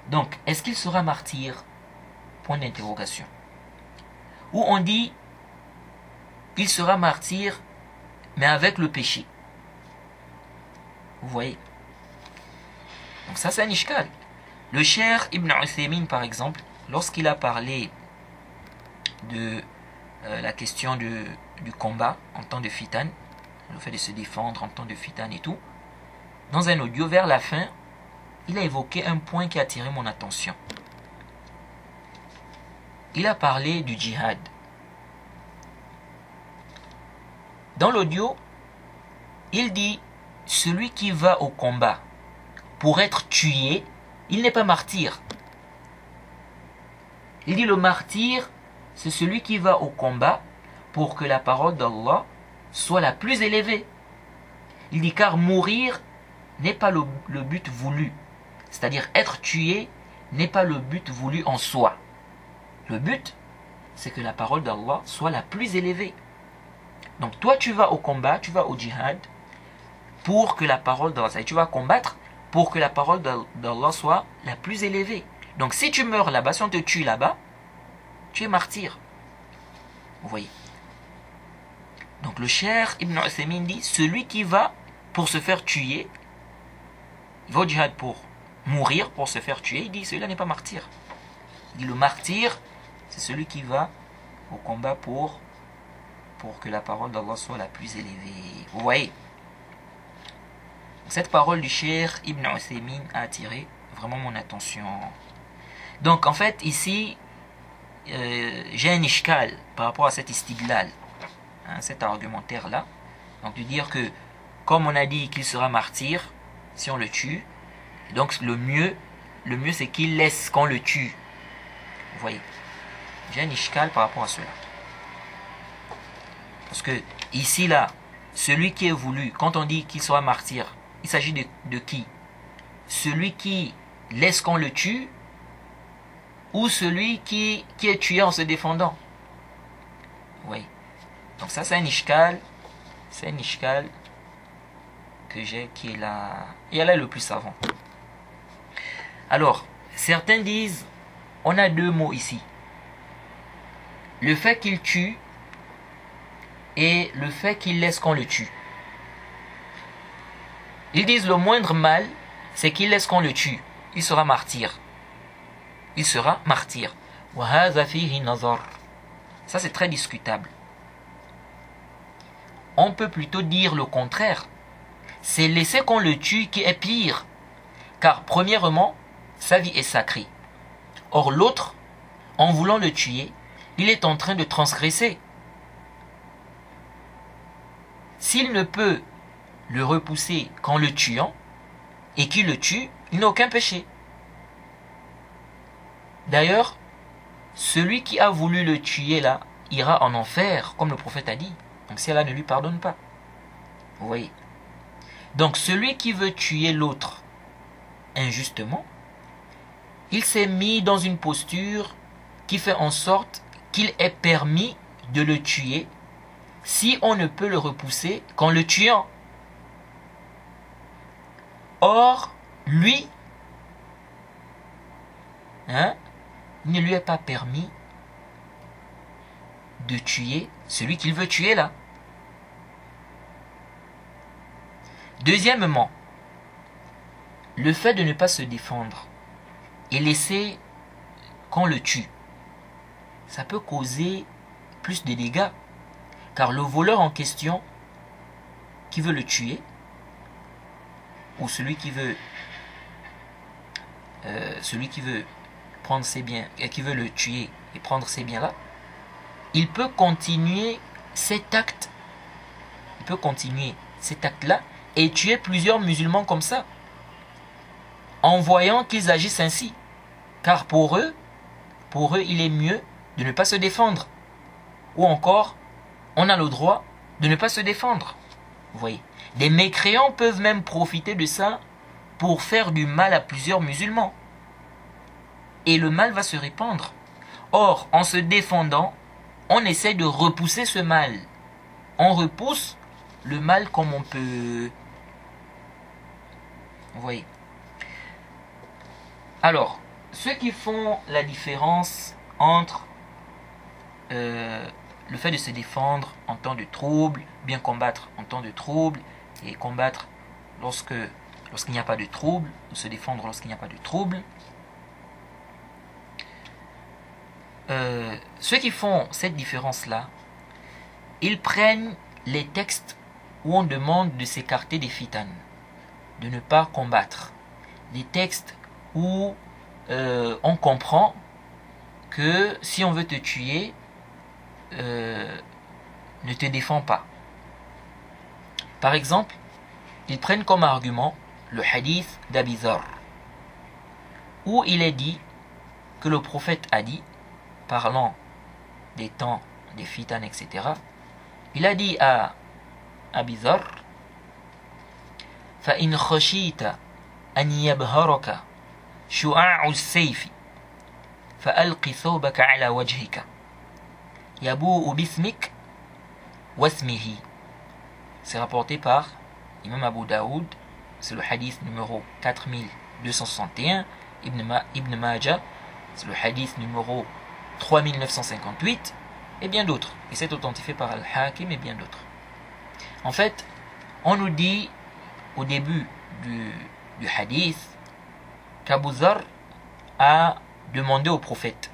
Donc, est-ce qu'il sera martyr? Point d'interrogation. Ou on dit, il sera martyr, mais avec le péché. Vous voyez? Donc ça, c'est un ishkal. Le Cheikh Ibn Uthaymin, par exemple, lorsqu'il a parlé de la question du combat en temps de fitan, le fait de se défendre en temps de fitan et tout, dans un audio vers la fin, il a évoqué un point qui a attiré mon attention. Il a parlé du djihad. Dans l'audio, il dit, celui qui va au combat pour être tué, il n'est pas martyr. Il dit le martyr, c'est celui qui va au combat pour que la parole d'Allah soit la plus élevée. Il dit car mourir n'est pas le but voulu. C'est-à-dire être tué n'est pas le but voulu en soi. Le but, c'est que la parole d'Allah soit la plus élevée. Donc toi tu vas au combat, tu vas au djihad pour que la parole d'Allah, tu vas combattre pour que la parole d'Allah soit la plus élevée. Donc si tu meurs là-bas, si on te tue là-bas, tu es martyr. Vous voyez? Donc le Cheikh Ibn Uthaymin dit, celui qui va pour se faire tuer, il va au djihad pour mourir, pour se faire tuer, il dit, celui-là n'est pas martyr. Il dit, le martyr, c'est celui qui va au combat pour que la parole d'Allah soit la plus élevée. Vous voyez? Cette parole du Cheikh Ibn Uthaymin a attiré vraiment mon attention. Donc en fait ici, j'ai un ishkal par rapport à cet istidlal, cet argumentaire-là. Donc de dire que, comme on a dit qu'il sera martyr si on le tue, donc le mieux c'est qu'il laisse qu'on le tue. Vous voyez? J'ai un ishkal par rapport à cela. Parce que ici là, celui qui est voulu, quand on dit qu'il sera martyr, il s'agit de qui? Celui qui laisse qu'on le tue ou celui qui est tué en se défendant? Oui. Donc ça c'est un ishkal. C'est un ishkal que j'ai qui est là. Et elle est le plus savant. Alors, certains disent, on a deux mots ici. Le fait qu'il tue et le fait qu'il laisse qu'on le tue. Ils disent le moindre mal, c'est qu'il laisse qu'on le tue. Il sera martyr. Il sera martyr. Ça c'est très discutable. On peut plutôt dire le contraire. c'est laisser qu'on le tue qui est pire. Car premièrement, sa vie est sacrée. Or l'autre, en voulant le tuer, il est en train de transgresser. S'il ne peut le repousser qu'en le tuant, et qu'il le tue, il n'a aucun péché. D'ailleurs, celui qui a voulu le tuer là, ira en enfer, comme le prophète a dit. Donc si Allah ne lui pardonne pas. Vous voyez. Donc celui qui veut tuer l'autre injustement, il s'est mis dans une posture qui fait en sorte qu'il est permis de le tuer si on ne peut le repousser qu'en le tuant. Or, lui, il ne lui est pas permis de tuer celui qu'il veut tuer là. Deuxièmement, le fait de ne pas se défendre et laisser qu'on le tue, ça peut causer plus de dégâts. Car le voleur en question, qui veut le tuer, ou celui qui veut prendre ses biens, qui veut le tuer et prendre ses biens-là, il peut continuer cet acte. Il peut continuer cet acte-là et tuer plusieurs musulmans comme ça, en voyant qu'ils agissent ainsi. Car pour eux, il est mieux de ne pas se défendre. Ou encore, on a le droit de ne pas se défendre. Vous voyez. Des mécréants peuvent même profiter de ça pour faire du mal à plusieurs musulmans. Et le mal va se répandre. Or, en se défendant, on essaie de repousser ce mal. On repousse le mal comme on peut. Vous voyez. Alors, ceux qui font la différence entre le fait de se défendre en temps de trouble, bien combattre en temps de trouble, et combattre lorsqu'il n'y a pas de trouble, ou se défendre lorsqu'il n'y a pas de trouble. Ceux qui font cette différence-là, ils prennent les textes où on demande de s'écarter des fitanes, de ne pas combattre. Les textes où on comprend que si on veut te tuer, ne te défends pas. Par exemple, ils prennent comme argument le hadith d'Abi Dharr, où il est dit que le prophète a dit, parlant des temps, des fitanes, etc. Il a dit à Abi Dharr, فَإِنْ خَشِيتَ أَنْ يَبْهَرَكَ شُعَاعُ السَّيْفِ فَأَلْقِ ثَوْبَكَ عَلَى وَجْهِكَ يَبُوءُ بِاسْمِكَ وَاسْمِهِ. C'est rapporté par Imam Abu Daoud, c'est le hadith numéro 4261, Ibn Majah, c'est le hadith numéro 3958, et bien d'autres. Et c'est authentifié par Al-Hakim et bien d'autres. En fait, on nous dit au début du hadith qu'Abu Dharr a demandé au prophète,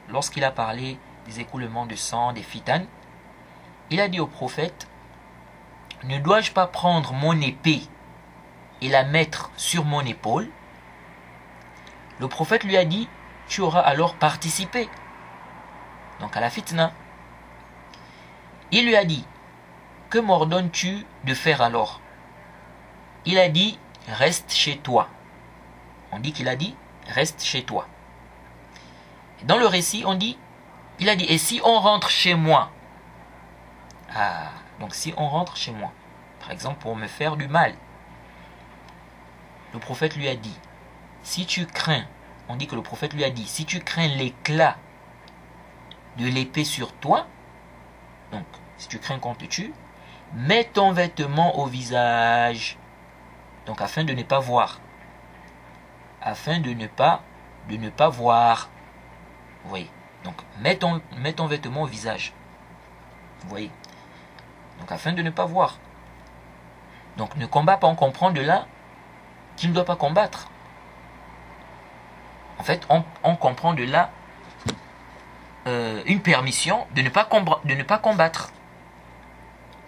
lorsqu'il a parlé des écoulements de sang, des fitanes, il a dit au prophète, ne dois-je pas prendre mon épée et la mettre sur mon épaule? Le prophète lui a dit, tu auras alors participé donc à la fitna. Il lui a dit, que m'ordonnes-tu de faire alors? Il a dit, reste chez toi. On dit qu'il a dit, reste chez toi. Dans le récit, on dit, il a dit, et si on rentre chez moi? Ah, donc si on rentre chez moi, par exemple pour me faire du mal, le prophète lui a dit, si tu crains, on dit que le prophète lui a dit, si tu crains l'éclat de l'épée sur toi, donc si tu crains qu'on te tue, mets ton vêtement au visage, donc afin de ne pas voir, afin de ne pas voir, vous voyez, donc mets ton vêtement au visage, vous voyez, donc afin de ne pas voir. Donc ne combat pas, on comprend de là qu'il ne doit pas combattre. En fait, on comprend de là une permission de ne pas combattre.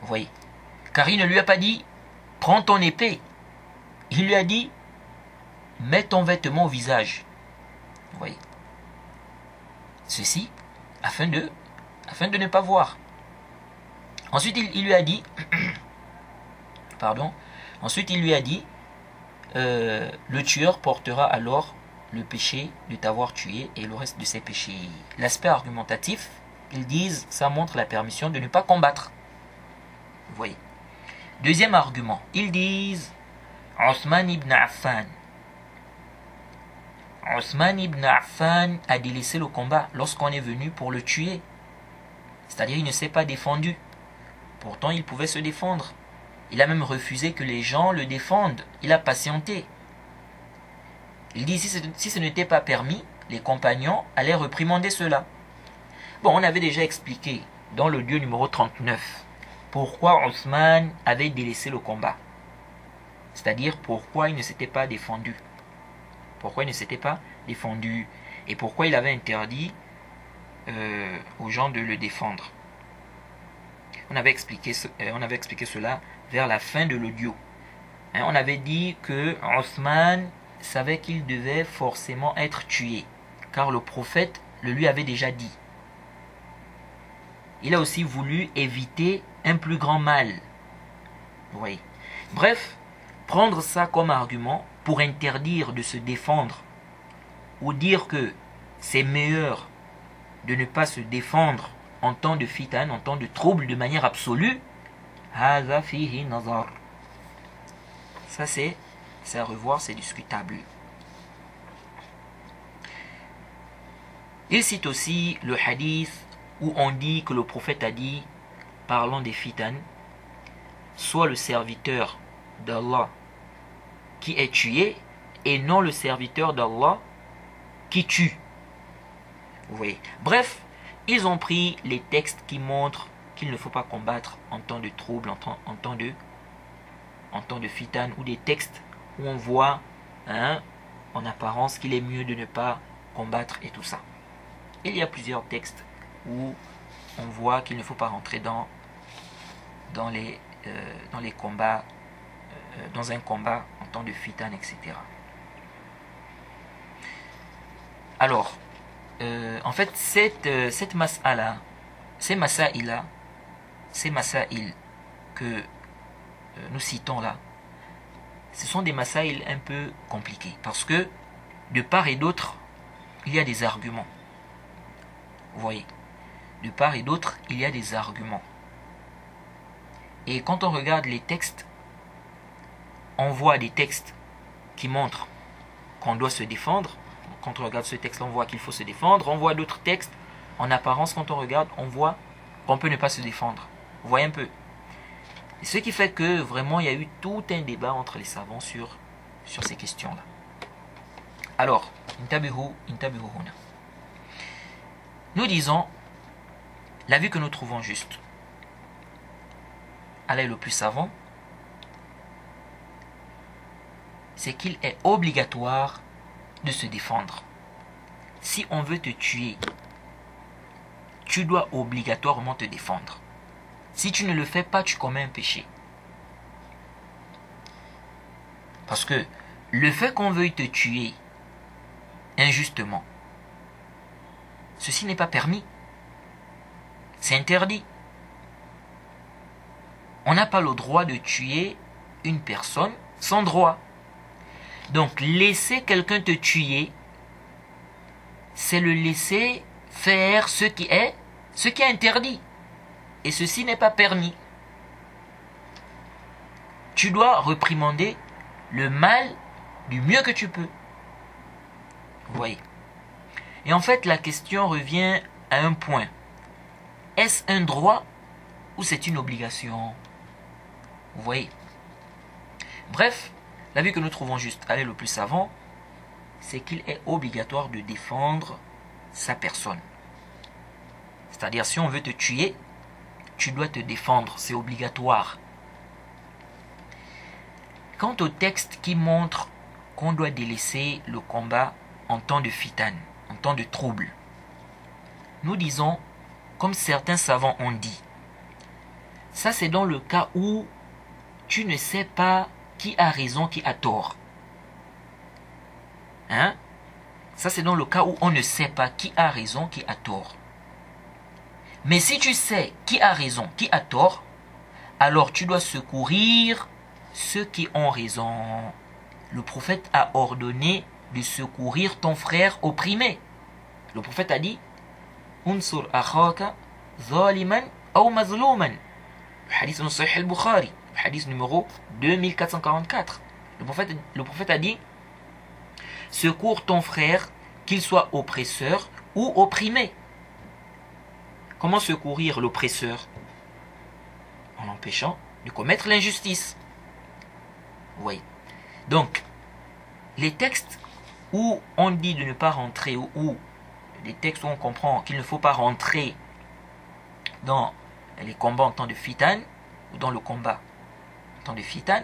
Vous voyez. Car il ne lui a pas dit prends ton épée. Il lui a dit, mets ton vêtement au visage. Vous voyez. Ceci, afin de ne pas voir. Ensuite, il lui a dit, pardon, ensuite il lui a dit, le tueur portera alors le péché de t'avoir tué et le reste de ses péchés. L'aspect argumentatif, ils disent, ça montre la permission de ne pas combattre. Vous voyez. Deuxième argument, ils disent, Othman ibn Affan. Othman ibn Affan a délaissé le combat lorsqu'on est venu pour le tuer. C'est-à-dire il ne s'est pas défendu. Pourtant il pouvait se défendre. Il a même refusé que les gens le défendent. Il a patienté. Il dit si ce n'était pas permis, les compagnons allaient réprimander cela. Bon, on avait déjà expliqué dans l'audio numéro 39 pourquoi Othman avait délaissé le combat. C'est-à-dire pourquoi il ne s'était pas défendu. Pourquoi il ne s'était pas défendu et pourquoi il avait interdit aux gens de le défendre. On avait expliqué cela vers la fin de l'audio. On avait dit que Othman savait qu'il devait forcément être tué, car le prophète le lui avait déjà dit. Il a aussi voulu éviter un plus grand mal. Vous voyez. Bref, prendre ça comme argument pour interdire de se défendre ou dire que c'est meilleur de ne pas se défendre en temps de fitan, en temps de trouble de manière absolue, ça c'est à revoir, c'est discutable. Il cite aussi le hadith où on dit que le prophète a dit, parlant des fitan, soit le serviteur d'Allah qui est tué et non le serviteur d'Allah qui tue. Vous voyez. Bref, ils ont pris les textes qui montrent qu'il ne faut pas combattre en temps de trouble, en temps de fitan, ou des textes où on voit en apparence qu'il est mieux de ne pas combattre et tout ça. Il y a plusieurs textes où on voit qu'il ne faut pas rentrer dans les combats, dans un combat en temps de fitan, etc. Alors, en fait, cette mas'ala, ces masaïl que nous citons là, ce sont des masaïl un peu compliqués, parce que de part et d'autre, il y a des arguments. Vous voyez, de part et d'autre, il y a des arguments. Et quand on regarde les textes, on voit des textes qui montrent qu'on doit se défendre. Quand on regarde ce texte, on voit qu'il faut se défendre. On voit d'autres textes, en apparence, quand on regarde, on voit qu'on peut ne pas se défendre. Vous voyez un peu. Et ce qui fait que vraiment, il y a eu tout un débat entre les savants sur ces questions-là. Alors, nous disons, l'avis que nous trouvons juste, Allah est le plus savant, c'est qu'il est obligatoire de se défendre. Si on veut te tuer, tu dois obligatoirement te défendre. Si tu ne le fais pas, tu commets un péché. Parce que le fait qu'on veuille te tuer injustement, ceci n'est pas permis. C'est interdit. On n'a pas le droit de tuer une personne sans droit. Donc laisser quelqu'un te tuer, c'est le laisser faire ce qui est interdit. Et ceci n'est pas permis. Tu dois réprimander le mal du mieux que tu peux. Vous voyez. Et en fait, la question revient à un point. Est-ce un droit ou c'est une obligation? Vous voyez. Bref, l'avis que nous trouvons juste, aller le plus savant, c'est qu'il est obligatoire de défendre sa personne. C'est-à-dire, si on veut te tuer, tu dois te défendre, c'est obligatoire. Quant au texte qui montre qu'on doit délaisser le combat en temps de fitan, en temps de trouble, nous disons, comme certains savants ont dit, ça c'est dans le cas où tu ne sais pas qui a raison, qui a tort. Hein? Ça, c'est dans le cas où on ne sait pas qui a raison, qui a tort. Mais si tu sais qui a raison, qui a tort, alors tu dois secourir ceux qui ont raison. Le prophète a ordonné de secourir ton frère opprimé. Le prophète a dit Unsur akhaka zaliman ou mazlouman. Le hadith dans Sahih al-Bukhari, le hadith numéro 2444. Le prophète a dit secours ton frère, qu'il soit oppresseur ou opprimé. Comment secourir l'oppresseur? En l'empêchant de commettre l'injustice. Vous voyez. Donc, les textes où on dit de ne pas rentrer, ou les textes où on comprend qu'il ne faut pas rentrer dans les combats en temps de fitan, ou dans le combat en temps de fitan,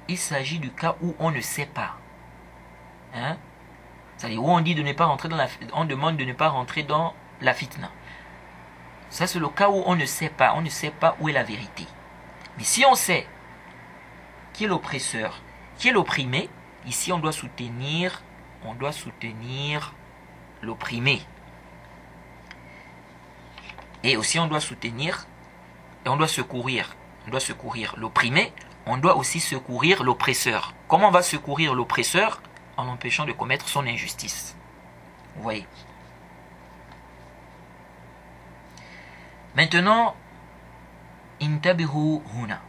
il s'agit du cas où on ne sait pas. Hein? C'est-à-dire où on dit de ne pas rentrer on demande de ne pas rentrer dans la fitna. Ça, c'est le cas où on ne sait pas où est la vérité. Mais si on sait qui est l'oppresseur, qui est l'opprimé, ici on doit soutenir l'opprimé. Et aussi on doit soutenir, et on doit secourir l'opprimé, on doit aussi secourir l'oppresseur. Comment on va secourir l'oppresseur? En l'empêchant de commettre son injustice. Vous voyez. Maintenant, intabihu huna.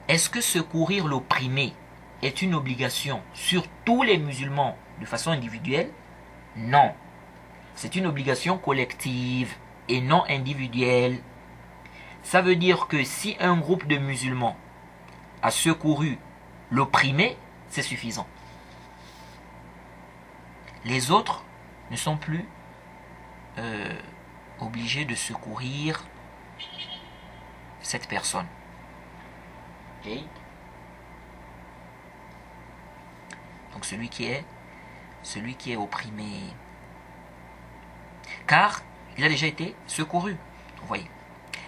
Est-ce que secourir l'opprimé est une obligation sur tous les musulmans de façon individuelle? Non. C'est une obligation collective et non individuelle. Ça veut dire que si un groupe de musulmans a secouru l'opprimé, c'est suffisant. Les autres ne sont plus obligés de secourir cette personne. Okay. Donc celui qui est opprimé, car il a déjà été secouru. Vous voyez.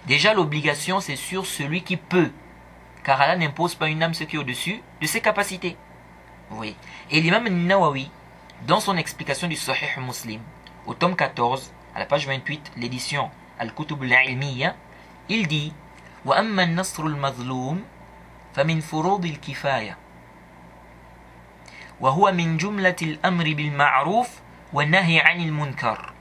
Déjà l'obligation c'est sur celui qui peut, car Allah n'impose pas une âme ce qui est au-dessus de ses capacités. Vous voyez. Et l'imam Nawawi, dans son explication du Sahih Muslim, au tome 14, à la page 28, l'édition Al-Kutub al-Ilmiya, il dit وَأَمَّا النَّصْرُ الْمَظْلُومِ فَمِنْ فُرُوضِ الْكِفَايَةِ وهو من جملة الأمر بالمعروف والنهي عن المنكر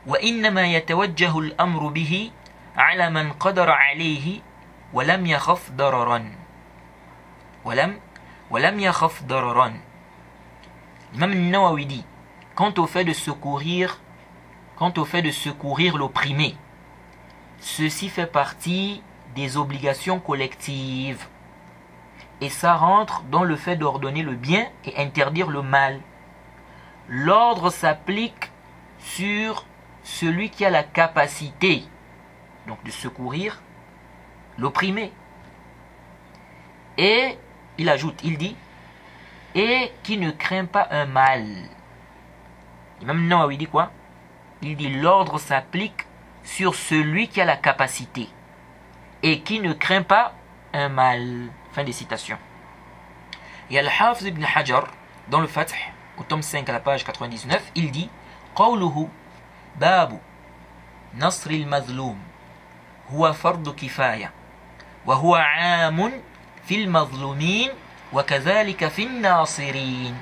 وإنما يتوجه الأمر به على من قدر عليه ولم يخف ضررا ولم يخف ضررا. L'imam Nawawi dit, quant au fait de secourir l'opprimé, ceci fait partie des obligations collectives. Et ça rentre dans le fait d'ordonner le bien et interdire le mal. L'ordre s'applique sur celui qui a la capacité donc de secourir l'opprimé. Et il ajoute, il dit, et qui ne craint pas un mal. L'imam Nawawi dit quoi? Il dit l'ordre s'applique sur celui qui a la capacité et qui ne craint pas un mal. Fin des citations. Et Al-Hafiz ibn Hajar, dans le Fath, au tome 5 à la page 99, il dit قوله باب نصر المظلوم هو فرض كفاية وهو عام في المظلومين وكذلك في الناصرين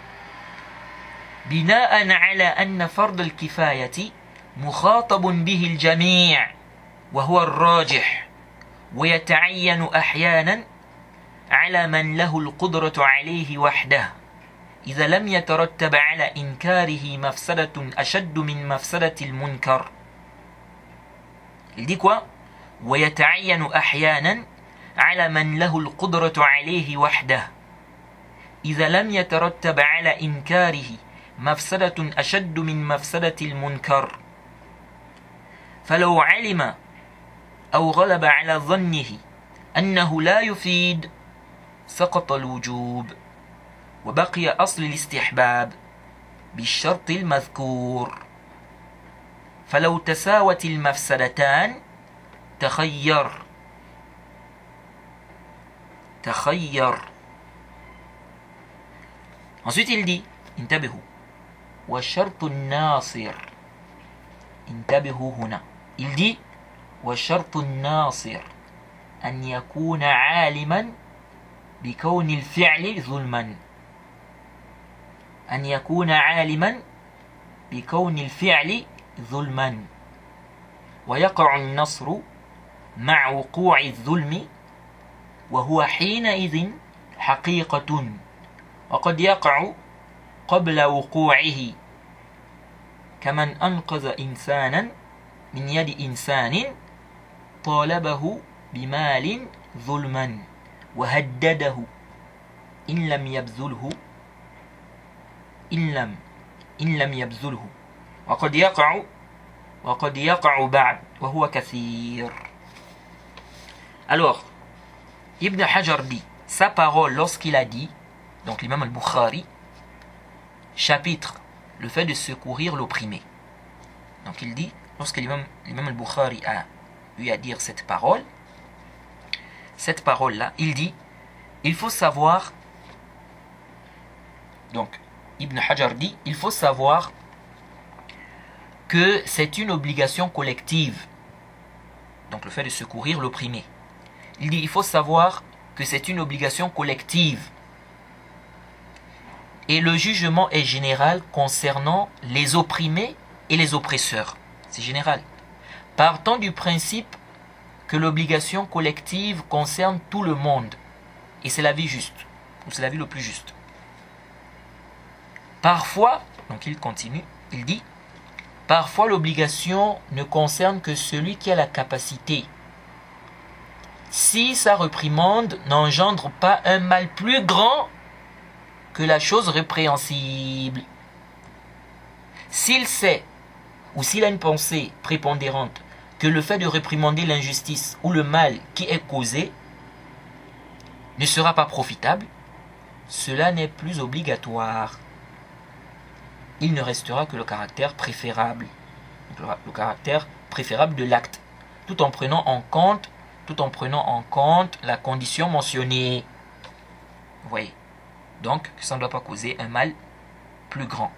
بناء على أن فرض الكفاية مخاطب به الجميع وهو الراجح ويتعين أحيانا على من له القدرة عليه وحده إذا لم يترتب على إنكاره مفسدة أشد من مفسدة المنكر. Il dit quoi? ويتعين أحيانا على من له القدرة عليه وحده إذا لم يترتب على إنكاره مفسدة أشد من مفسدة المنكر فلو علم أو غلب على ظنه أنه لا يفيد سقط الوجوب وبقي أصل الاستحباب بالشرط المذكور فلو تساوت المفسدتان تخير takhayyar. Ensuite il dit, intabihu, wa shartu nasir. Intabihu huna. Il dit, wa shartu nasir an yakuna aliman بكون الفعل ظلما أن يكون عالما بكون الفعل ظلما ويقع النصر مع وقوع الظلم وهو حينئذ حقيقة وقد يقع قبل وقوعه كمن أنقذ إنسانا من يد إنسان طالبه بمال ظلما وهدده إن لم يبذله إن لم يبذله وقد يقع بعد وهو كثير. Alors, Ibn Hajar dit, sa parole lorsqu'il a dit, donc l'imam al-Bukhari, chapitre, le fait de secourir l'opprimé. Donc il dit, lorsque l'imam al-Bukhari a eu à dire cette parole-là, il dit, il faut savoir, donc Ibn Hajar dit, il faut savoir que c'est une obligation collective, donc le fait de secourir l'opprimé. Il dit, il faut savoir que c'est une obligation collective et le jugement est général concernant les opprimés et les oppresseurs. C'est général. Partant du principe que l'obligation collective concerne tout le monde et c'est la vie juste, ou c'est la vie le plus juste. Parfois, donc il continue, il dit, parfois l'obligation ne concerne que celui qui a la capacité. Si sa réprimande n'engendre pas un mal plus grand que la chose répréhensible. S'il sait, ou s'il a une pensée prépondérante, que le fait de réprimander l'injustice ou le mal qui est causé ne sera pas profitable, cela n'est plus obligatoire. Il ne restera que le caractère préférable, le caractère préférable de l'acte, tout en prenant en compte la condition mentionnée. Vous voyez, donc ça ne doit pas causer un mal plus grand.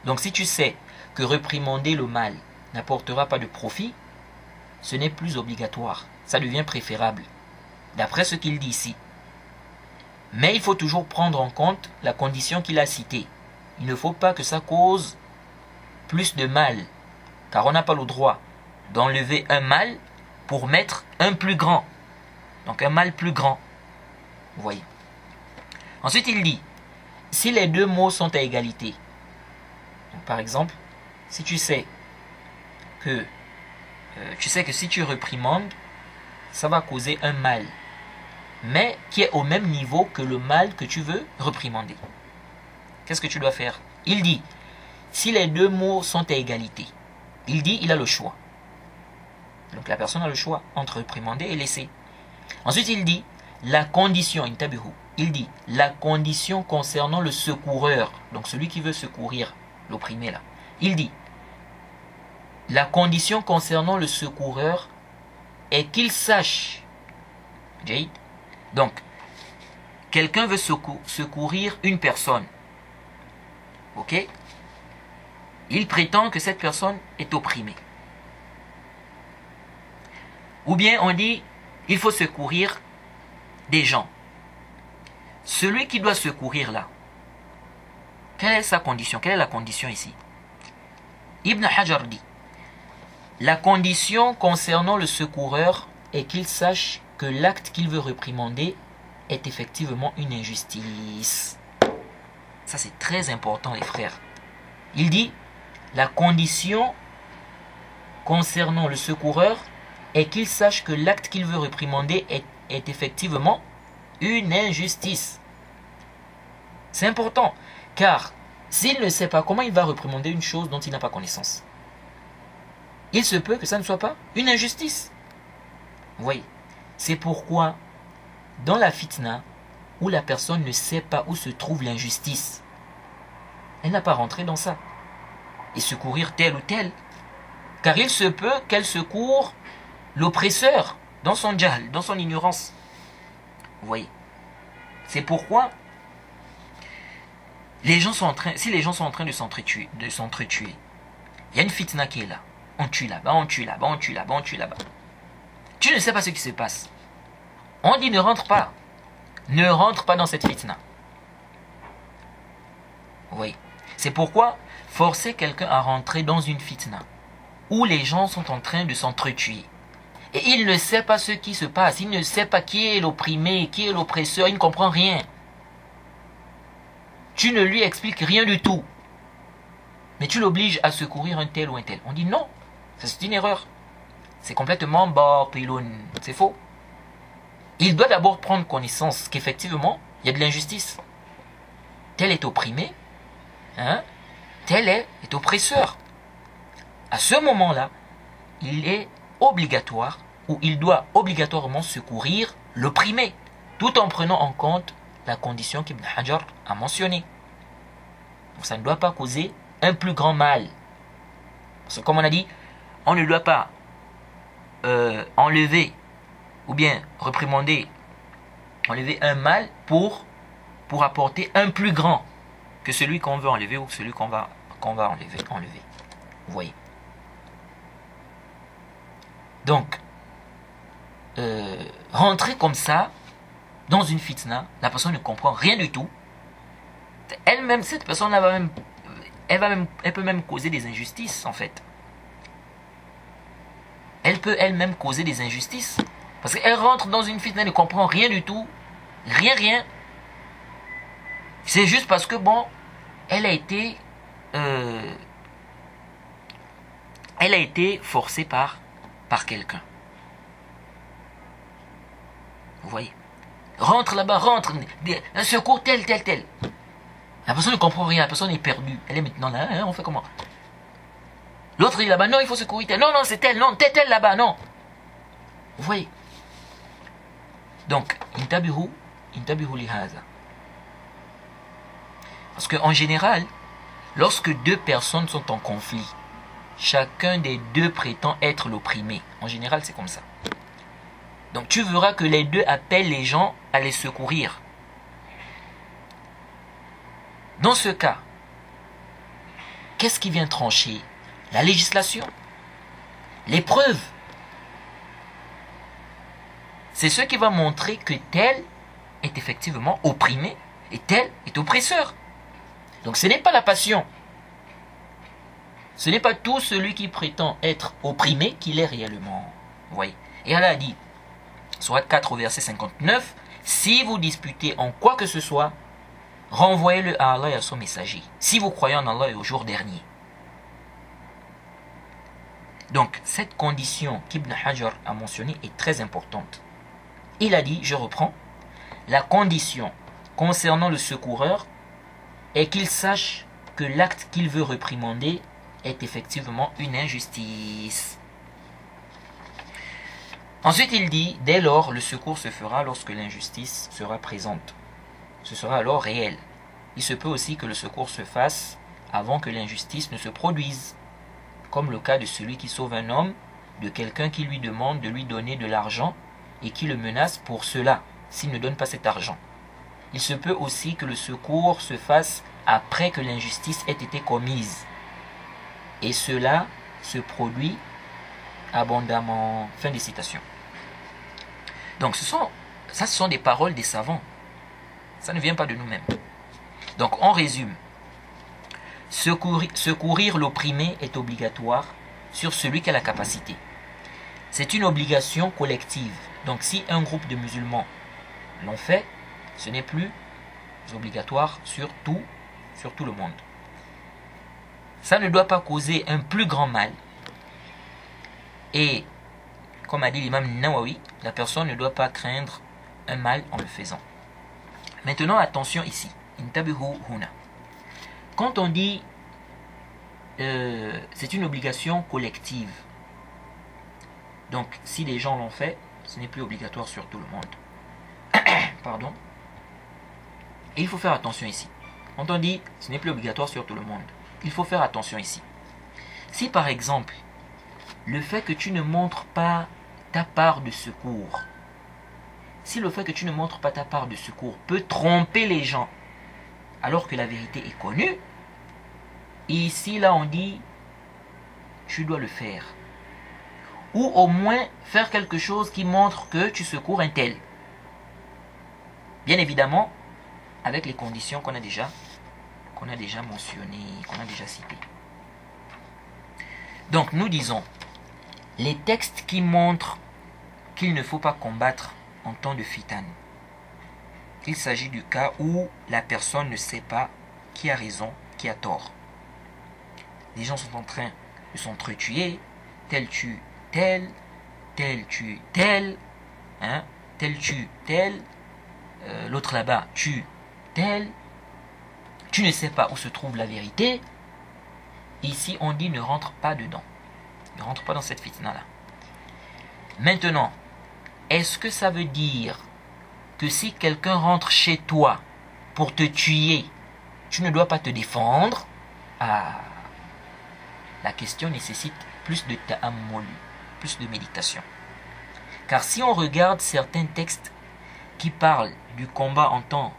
Donc si tu sais que réprimander le mal n'apportera pas de profit, ce n'est plus obligatoire, ça devient préférable, d'après ce qu'il dit ici. Mais il faut toujours prendre en compte la condition qu'il a citée. Il ne faut pas que ça cause plus de mal, car on n'a pas le droit d'enlever un mal pour mettre un plus grand, donc un mal plus grand. Vous voyez. Ensuite il dit, si les deux mots sont à égalité, donc, par exemple, si tu sais que si tu réprimandes, ça va causer un mal, mais qui est au même niveau que le mal que tu veux réprimander. Qu'est-ce que tu dois faire? Il dit, si les deux mots sont à égalité, il dit, il a le choix. Donc la personne a le choix entre réprimander et laisser. Ensuite il dit, la condition, il dit, la condition concernant le secoureur, donc celui qui veut secourir l'opprimé là. Il dit, la condition concernant le secoureur est qu'il sache. Donc, quelqu'un veut secourir une personne. Ok? Il prétend que cette personne est opprimée. Ou bien on dit, il faut secourir des gens. Celui qui doit secourir là, quelle est sa condition? Quelle est la condition ici? Ibn Hajar dit, la condition concernant le secoureur est qu'il sache que l'acte qu'il veut réprimander est effectivement une injustice. Ça c'est très important les frères. Il dit, la condition concernant le secoureur est qu'il sache que l'acte qu'il veut réprimander est effectivement une injustice. C'est important, car s'il ne sait pas comment il va réprimander une chose dont il n'a pas connaissance, il se peut que ça ne soit pas une injustice. Vous voyez, c'est pourquoi dans la fitna, où la personne ne sait pas où se trouve l'injustice, elle n'a pas rentré dans ça et secourir tel ou tel, car il se peut qu'elle secourt l'oppresseur dans son jahl, dans son ignorance. Vous voyez. C'est pourquoi les gens sont en train, si les gens sont en train de s'entretuer, il y a une fitna qui est là. On tue là-bas, on tue là-bas, on tue là-bas, on tue là-bas. Tu ne sais pas ce qui se passe. On dit ne rentre pas. Ne rentre pas dans cette fitna. Vous voyez. C'est pourquoi forcer quelqu'un à rentrer dans une fitna où les gens sont en train de s'entretuer et il ne sait pas ce qui se passe, il ne sait pas qui est l'opprimé, qui est l'oppresseur, il ne comprend rien. Tu ne lui expliques rien du tout. Mais tu l'obliges à secourir un tel ou un tel. On dit non, c'est une erreur. C'est complètement c'est faux. Il doit d'abord prendre connaissance qu'effectivement, il y a de l'injustice. Tel est opprimé, hein? Tel est oppresseur. À ce moment-là, il est obligatoire ou il doit obligatoirement secourir l'opprimé, tout en prenant en compte la condition qu'Ibn Hajar a mentionnée. Donc ça ne doit pas causer un plus grand mal. Parce que comme on a dit, on ne doit pas enlever ou bien réprimander, enlever un mal pour apporter un plus grand que celui qu'on veut enlever ou celui qu'on va enlever. Vous voyez. Donc, rentrer comme ça dans une fitna, la personne ne comprend rien du tout. Elle-même, cette personne elle peut même causer des injustices en fait. Elle peut elle-même causer des injustices parce qu'elle rentre dans une fitna, elle ne comprend rien du tout, rien. C'est juste parce que bon, elle a été forcée par quelqu'un. Vous voyez. Rentre là-bas, un secours tel. La personne ne comprend rien, la personne est perdue. Elle est maintenant là, hein, on fait comment? L'autre est là-bas, non, il faut secourir tel. Non, c'est tel, non, tel là-bas, non. Vous voyez. Donc, intabihu lihaza. Parce qu'en général, lorsque deux personnes sont en conflit, chacun des deux prétend être l'opprimé. En général, c'est comme ça. Donc tu verras que les deux appellent les gens à les secourir. Dans ce cas, qu'est-ce qui vient trancher? La législation, les preuves. C'est ce qui va montrer que tel est effectivement opprimé et tel est oppresseur. Donc ce n'est pas la passion. Ce n'est pas tout celui qui prétend être opprimé qu'il est réellement. Vous voyez. Et Allah a dit, Sourate 4 au verset 59, si vous disputez en quoi que ce soit, renvoyez-le à Allah et à son messager, si vous croyez en Allah et au jour dernier. Donc, cette condition qu'Ibn Hajar a mentionnée est très importante. Il a dit, je reprends, la condition concernant le secoureur est qu'il sache que l'acte qu'il veut réprimander est effectivement une injustice. Ensuite, il dit, dès lors, le secours se fera lorsque l'injustice sera présente. Ce sera alors réel. Il se peut aussi que le secours se fasse avant que l'injustice ne se produise, comme le cas de celui qui sauve un homme de quelqu'un qui lui demande de lui donner de l'argent et qui le menace pour cela, s'il ne donne pas cet argent. Il se peut aussi que le secours se fasse après que l'injustice ait été commise. Et cela se produit abondamment. Fin des citations. Donc ce sont des paroles des savants. Ça ne vient pas de nous-mêmes. Donc on résume. Secourir l'opprimé est obligatoire sur celui qui a la capacité. C'est une obligation collective. Donc si un groupe de musulmans l'ont fait, ce n'est plus obligatoire sur tout le monde. Ça ne doit pas causer un plus grand mal. Et, comme a dit l'imam Nawawi, la personne ne doit pas craindre un mal en le faisant. Maintenant, attention ici. Intabihu huna. Quand on dit c'est une obligation collective, donc si les gens l'ont fait, ce n'est plus obligatoire sur tout le monde. Pardon. Et il faut faire attention ici. Quand on dit ce n'est plus obligatoire sur tout le monde, il faut faire attention ici. Si par exemple, le fait que tu ne montres pas ta part de secours, si le fait que tu ne montres pas ta part de secours peut tromper les gens, alors que la vérité est connue, ici, là, on dit, tu dois le faire. Ou au moins faire quelque chose qui montre que tu secours un tel. Bien évidemment, avec les conditions qu'on a déjà mentionnées, qu'on a déjà citées. Donc, nous disons, les textes qui montrent qu'il ne faut pas combattre en temps de fitane. Il s'agit du cas où la personne ne sait pas qui a raison, qui a tort. Les gens sont en train de s'entretuer, tel tue tel, tel tue tel, hein, tel tue tel, l'autre là-bas tue tel. Tu ne sais pas où se trouve la vérité. Ici, on dit ne rentre pas dedans. Ne rentre pas dans cette fitna-là. Maintenant, est-ce que ça veut dire que si quelqu'un rentre chez toi pour te tuer, tu ne dois pas te défendre? Ah, la question nécessite plus de ta'ammul, plus de méditation. Car si on regarde certains textes qui parlent du combat en temps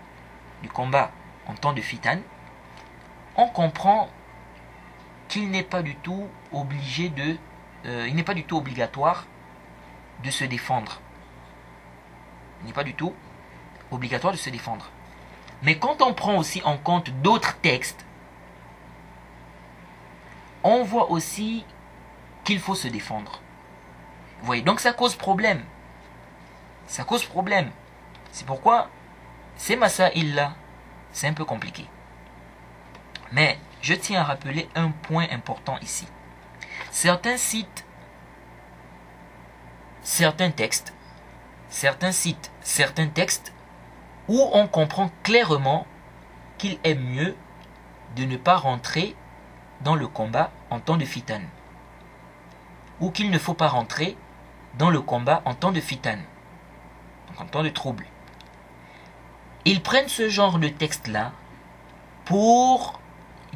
de fitane, on comprend qu'il n'est pas du tout obligé il n'est pas du tout obligatoire de se défendre. Il n'est pas du tout obligatoire de se défendre. Mais quand on prend aussi en compte d'autres textes, on voit aussi qu'il faut se défendre. Vous voyez, donc ça cause problème. Ça cause problème. C'est pourquoi ces masaïl-là, c'est un peu compliqué. Mais je tiens à rappeler un point important ici. Certains citent certains textes où on comprend clairement qu'il est mieux de ne pas rentrer dans le combat en temps de fitane. Ou qu'il ne faut pas rentrer dans le combat en temps de fitane. Donc en temps de trouble. Ils prennent ce genre de texte-là pour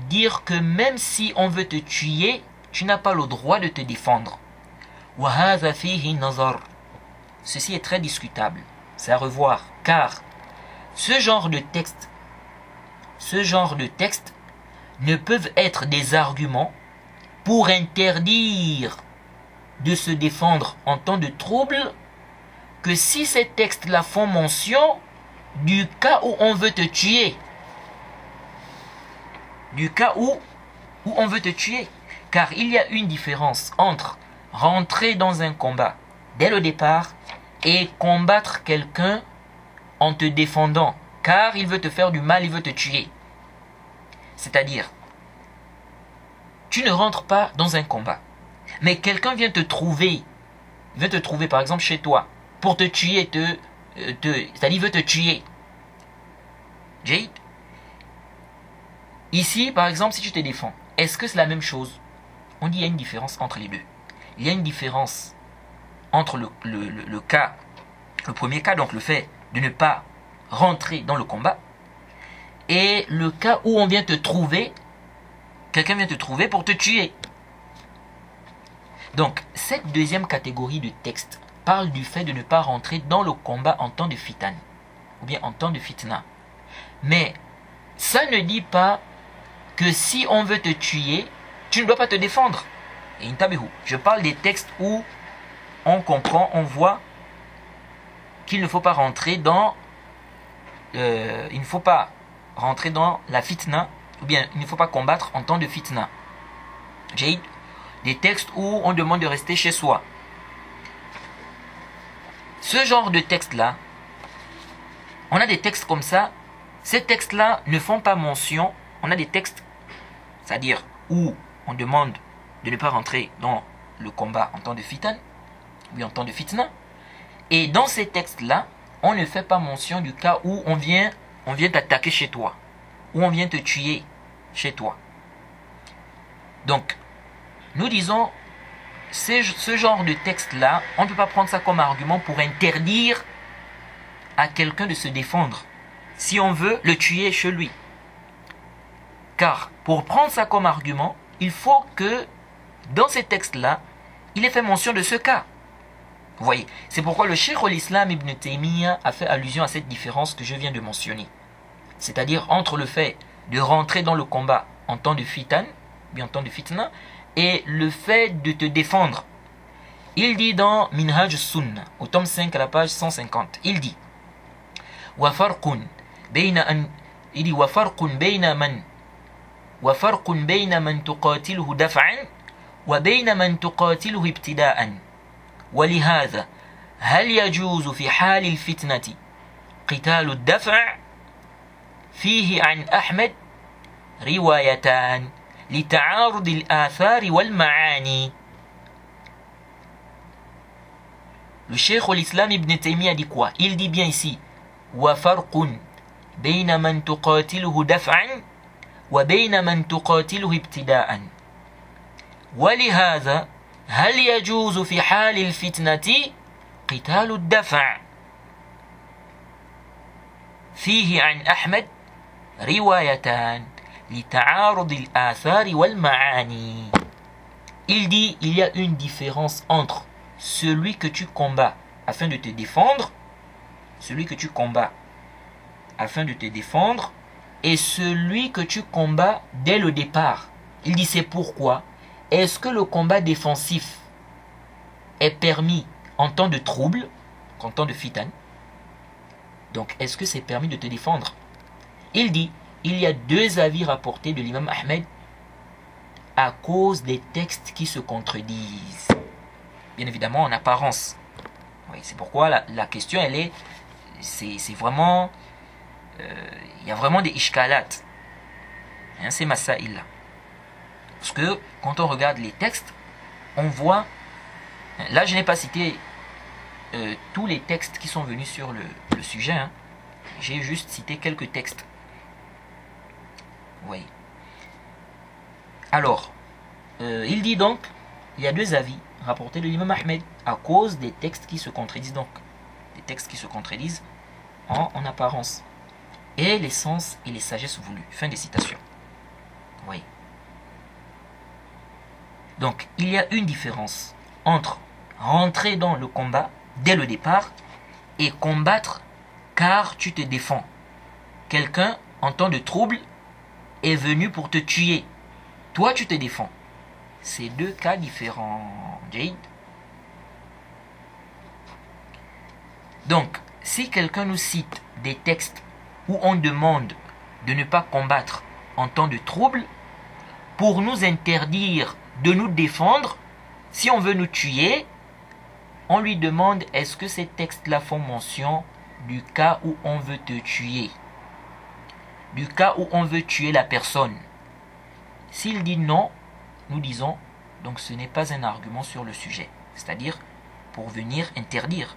dire que même si on veut te tuer, tu n'as pas le droit de te défendre. Ceci est très discutable. C'est à revoir. Car ce genre de texte ne peuvent être des arguments pour interdire de se défendre en temps de trouble que si ces textes-là font mention du cas où on veut te tuer. Du cas où on veut te tuer. Car il y a une différence entre rentrer dans un combat dès le départ et combattre quelqu'un en te défendant. Car il veut te faire du mal, il veut te tuer. C'est-à-dire, tu ne rentres pas dans un combat. Mais quelqu'un vient te trouver. Il veut te trouver par exemple chez toi. Pour te tuer, c'est-à-dire il veut te tuer. Jade. Ici, par exemple, si tu te défends, est-ce que c'est la même chose? On dit qu'il y a une différence entre les deux. Il y a une différence entre le premier cas, donc le fait de ne pas rentrer dans le combat, et le cas où on vient te trouver, quelqu'un vient te trouver pour te tuer. Donc, cette deuxième catégorie de texte parle du fait de ne pas rentrer dans le combat en temps de fitane, ou bien en temps de fitna. Mais, ça ne dit pas que si on veut te tuer, tu ne dois pas te défendre. Et intabihu, je parle des textes où on comprend, on voit qu'il ne faut pas rentrer dans la fitna, ou bien il ne faut pas combattre en temps de fitna. Jade, des textes où on demande de rester chez soi. Ce genre de texte-là, on a des textes comme ça. Ces textes-là ne font pas mention. On a des textes, c'est-à-dire où on demande de ne pas rentrer dans le combat en temps de fitan, ou en temps de fitna. Et dans ces textes-là, on ne fait pas mention du cas où on vient t'attaquer chez toi, où on vient te tuer chez toi. Donc, nous disons, ce genre de texte-là, on ne peut pas prendre ça comme argument pour interdire à quelqu'un de se défendre si on veut le tuer chez lui. Car pour prendre ça comme argument, il faut que dans ces textes-là, il est fait mention de ce cas. Vous voyez, c'est pourquoi le Cheikh al-Islam Ibn Taymiyyah a fait allusion à cette différence que je viens de mentionner. C'est-à-dire entre le fait de rentrer dans le combat en temps de fitan, bien en temps de fitna, et le fait de te défendre. Il dit dans Minhaj Sunnah, au tome 5 à la page 150, il dit وَفَرْقٌ بَيْنَ مَنْ تُقَاتِلُهُ دَفْعًا وَبَيْنَ مَنْ تُقَاتِلُهُ ابْتِدَاءً ولهذا هل يجوز في حال الفتنة قتال الدفع فيه عن أحمد روايتان لتعارض الآثار والمعاني. Le Cheikh al-Islam Ibn Taymiyyah dit quoi? Il dit bien ici وَفَرْقٌ بَيْنَ مَنْ تُقَاتِلُهُ دَفْعًا وَبَيْنَ مَنْ تُقَاتِلُهُ ابْتِدَاءً ولهذا هل يجوز في حال الفتنة قتال الدفع فيه عن أحمد روايتان لتعارض الآثار والمعاني. Il dit il y a une différence entre celui que tu combats afin de te défendre, celui que tu combats afin de te défendre et celui que tu combats dès le départ. Il dit c'est pourquoi est-ce que le combat défensif est permis en temps de trouble, en temps de fitan? Donc, est-ce que c'est permis de te défendre? Il dit, il y a deux avis rapportés de l'imam Ahmed à cause des textes qui se contredisent. Bien évidemment, en apparence. Oui, c'est pourquoi la question, elle est, c'est vraiment, il y a vraiment des ishkalat. Hein, c'est masaïl là. Parce que quand on regarde les textes, on voit, là je n'ai pas cité tous les textes qui sont venus sur le sujet, hein. J'ai juste cité quelques textes. Oui. Alors, il dit donc, il y a deux avis rapportés de l'imam Ahmed à cause des textes qui se contredisent donc. Des textes qui se contredisent en apparence. Et les sens et les sagesses voulues. Fin des citations. Oui. Donc, il y a une différence entre rentrer dans le combat dès le départ et combattre car tu te défends. Quelqu'un, en temps de trouble, est venu pour te tuer. Toi, tu te défends. C'est deux cas différents, Jade. Donc, si quelqu'un nous cite des textes où on demande de ne pas combattre en temps de trouble, pour nous interdire de nous défendre, si on veut nous tuer, on lui demande est-ce que ces textes-là font mention du cas où on veut te tuer, du cas où on veut tuer la personne. S'il dit non, nous disons donc ce n'est pas un argument sur le sujet, c'est-à-dire pour venir interdire.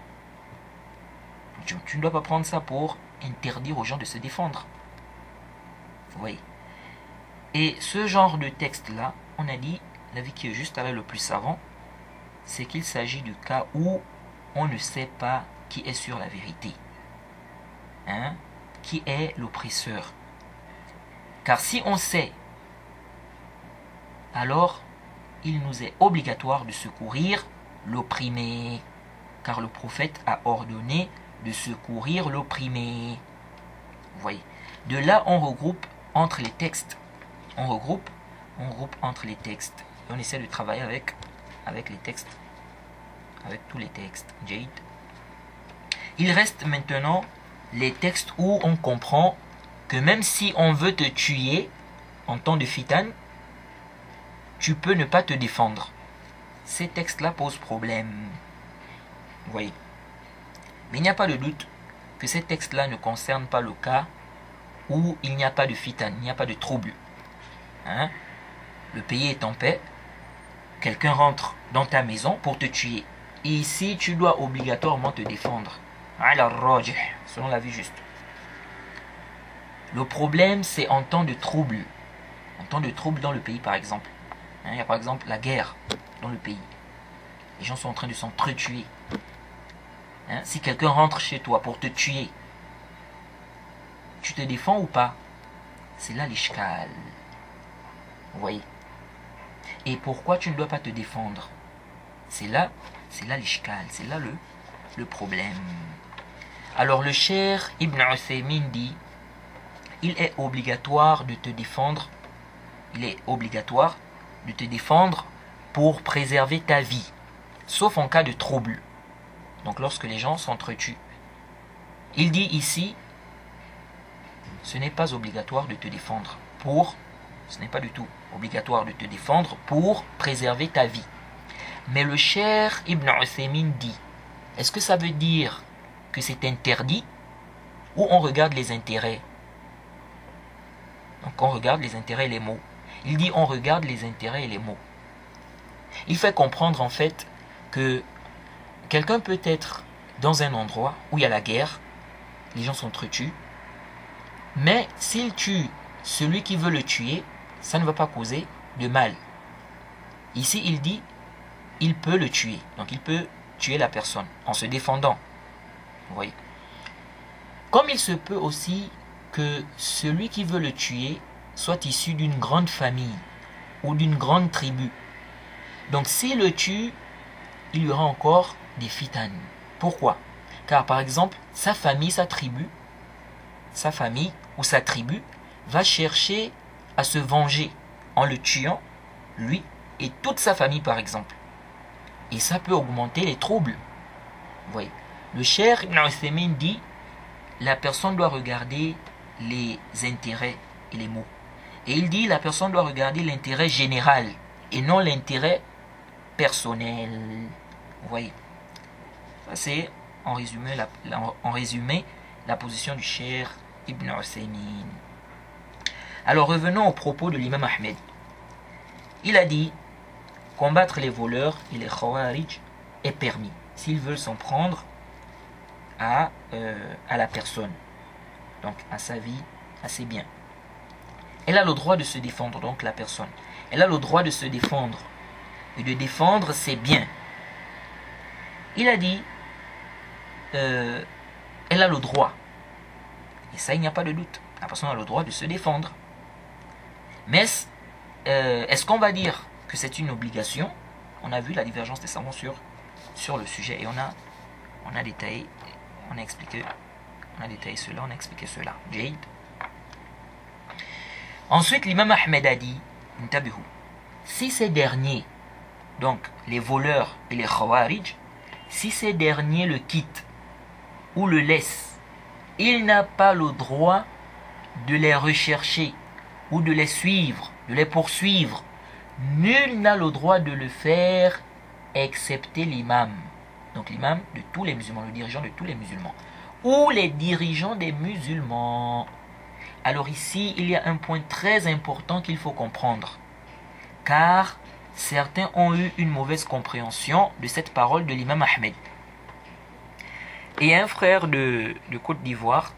Tu ne dois pas prendre ça pour interdire aux gens de se défendre. Vous voyez. Et ce genre de texte-là, on a dit, l'avis qui est juste avec le plus savant, c'est qu'il s'agit du cas où on ne sait pas qui est sur la vérité. Hein? Qui est l'oppresseur. Car si on sait, alors il nous est obligatoire de secourir l'opprimé. Car le prophète a ordonné de secourir l'opprimé. Vous voyez. De là, on regroupe entre les textes. On regroupe entre les textes. Et on essaie de travailler avec les textes. Avec tous les textes. Jade. Il reste maintenant les textes où on comprend que même si on veut te tuer en temps de fitan, tu peux ne pas te défendre. Ces textes-là posent problème. Vous voyez. Mais il n'y a pas de doute que ces textes-là ne concernent pas le cas où il n'y a pas de fitan, il n'y a pas de trouble. Hein? Le pays est en paix, quelqu'un rentre dans ta maison pour te tuer. Et ici, tu dois obligatoirement te défendre. Selon la vie juste. Le problème, c'est en temps de trouble. En temps de trouble dans le pays, par exemple. Hein, il y a par exemple la guerre dans le pays. Les gens sont en train de s'entretuer. Hein, si quelqu'un rentre chez toi pour te tuer, tu te défends ou pas? C'est là l'ishkal. Vous voyez. Et pourquoi tu ne dois pas te défendre? C'est là C'est là l'ishkal, c'est là le problème. Alors le Cheikh Ibn Uthaymin dit, il est obligatoire de te défendre, il est obligatoire de te défendre pour préserver ta vie, sauf en cas de trouble. Donc lorsque les gens s'entretuent. Il dit ici, ce n'est pas obligatoire de te défendre ce n'est pas du tout obligatoire de te défendre pour préserver ta vie. Mais le Cheikh Ibn Uthaymin dit, est-ce que ça veut dire que c'est interdit ou on regarde les intérêts? Donc on regarde les intérêts et les mots. Il dit on regarde les intérêts et les mots. Il fait comprendre en fait que quelqu'un peut être dans un endroit où il y a la guerre, les gens s'entretuent, mais s'il tue celui qui veut le tuer, ça ne va pas causer de mal. Ici, il dit, il peut le tuer. Donc, il peut tuer la personne en se défendant. Vous voyez. Comme il se peut aussi que celui qui veut le tuer soit issu d'une grande famille ou d'une grande tribu. Donc, s'il le tue, il y aura encore des fitanes. Pourquoi? Car, par exemple, sa famille, sa famille ou sa tribu va chercher à se venger en le tuant, lui et toute sa famille par exemple. Et ça peut augmenter les troubles. Vous voyez. Le Cheikh Ibn Uthaymin dit, la personne doit regarder les intérêts et les mots. Et il dit, la personne doit regarder l'intérêt général et non l'intérêt personnel. Vous voyez. Ça c'est en résumé la position du Cheikh Ibn Uthaymin. Alors revenons aux propos de l'imam Ahmed. Il a dit, combattre les voleurs et les khawarij est permis, s'ils veulent s'en prendre à la personne, donc à sa vie, à ses biens. Elle a le droit de se défendre, donc la personne. Elle a le droit de se défendre et de défendre ses biens. Il a dit, elle a le droit. Et ça, il n'y a pas de doute. La personne a le droit de se défendre. Mais est-ce qu'on va dire que c'est une obligation? On a vu la divergence des savants sur le sujet et on a détaillé, on a détaillé cela, on a expliqué cela. Jade. Ensuite, l'imam Ahmed a dit, si ces derniers, donc les voleurs et les khawarij, si ces derniers le quittent ou le laissent, il n'a pas le droit de les rechercher ou de les suivre, de les poursuivre. Nul n'a le droit de le faire excepté l'imam. Donc l'imam de tous les musulmans, le dirigeant de tous les musulmans. Ou les dirigeants des musulmans. Alors ici, il y a un point très important qu'il faut comprendre. Car certains ont eu une mauvaise compréhension de cette parole de l'imam Ahmed. Et un frère de Côte d'Ivoire,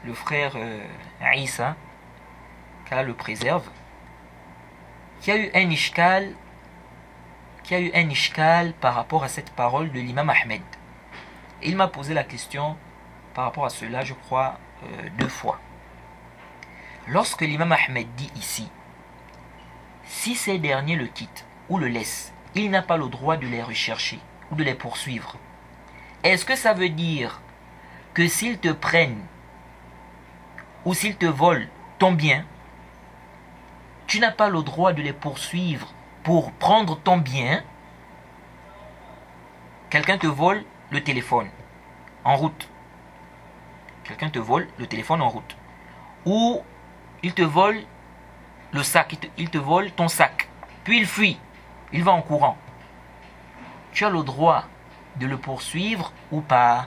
le frère Aïssa, qu'Allah le préserve, qui a eu un ishkal par rapport à cette parole de l'imam Ahmed. Et il m'a posé la question par rapport à cela, je crois, 2 fois. Lorsque l'imam Ahmed dit ici, si ces derniers le quittent ou le laissent, il n'a pas le droit de les rechercher ou de les poursuivre. Est-ce que ça veut dire que s'ils te prennent ou s'ils te volent ton bien, tu n'as pas le droit de les poursuivre pour prendre ton bien? Quelqu'un te vole le téléphone en route. Quelqu'un te vole le téléphone en route. Ou il te vole le sac, il te vole ton sac. Puis il fuit, il va en courant. Tu as le droit de le poursuivre ou pas?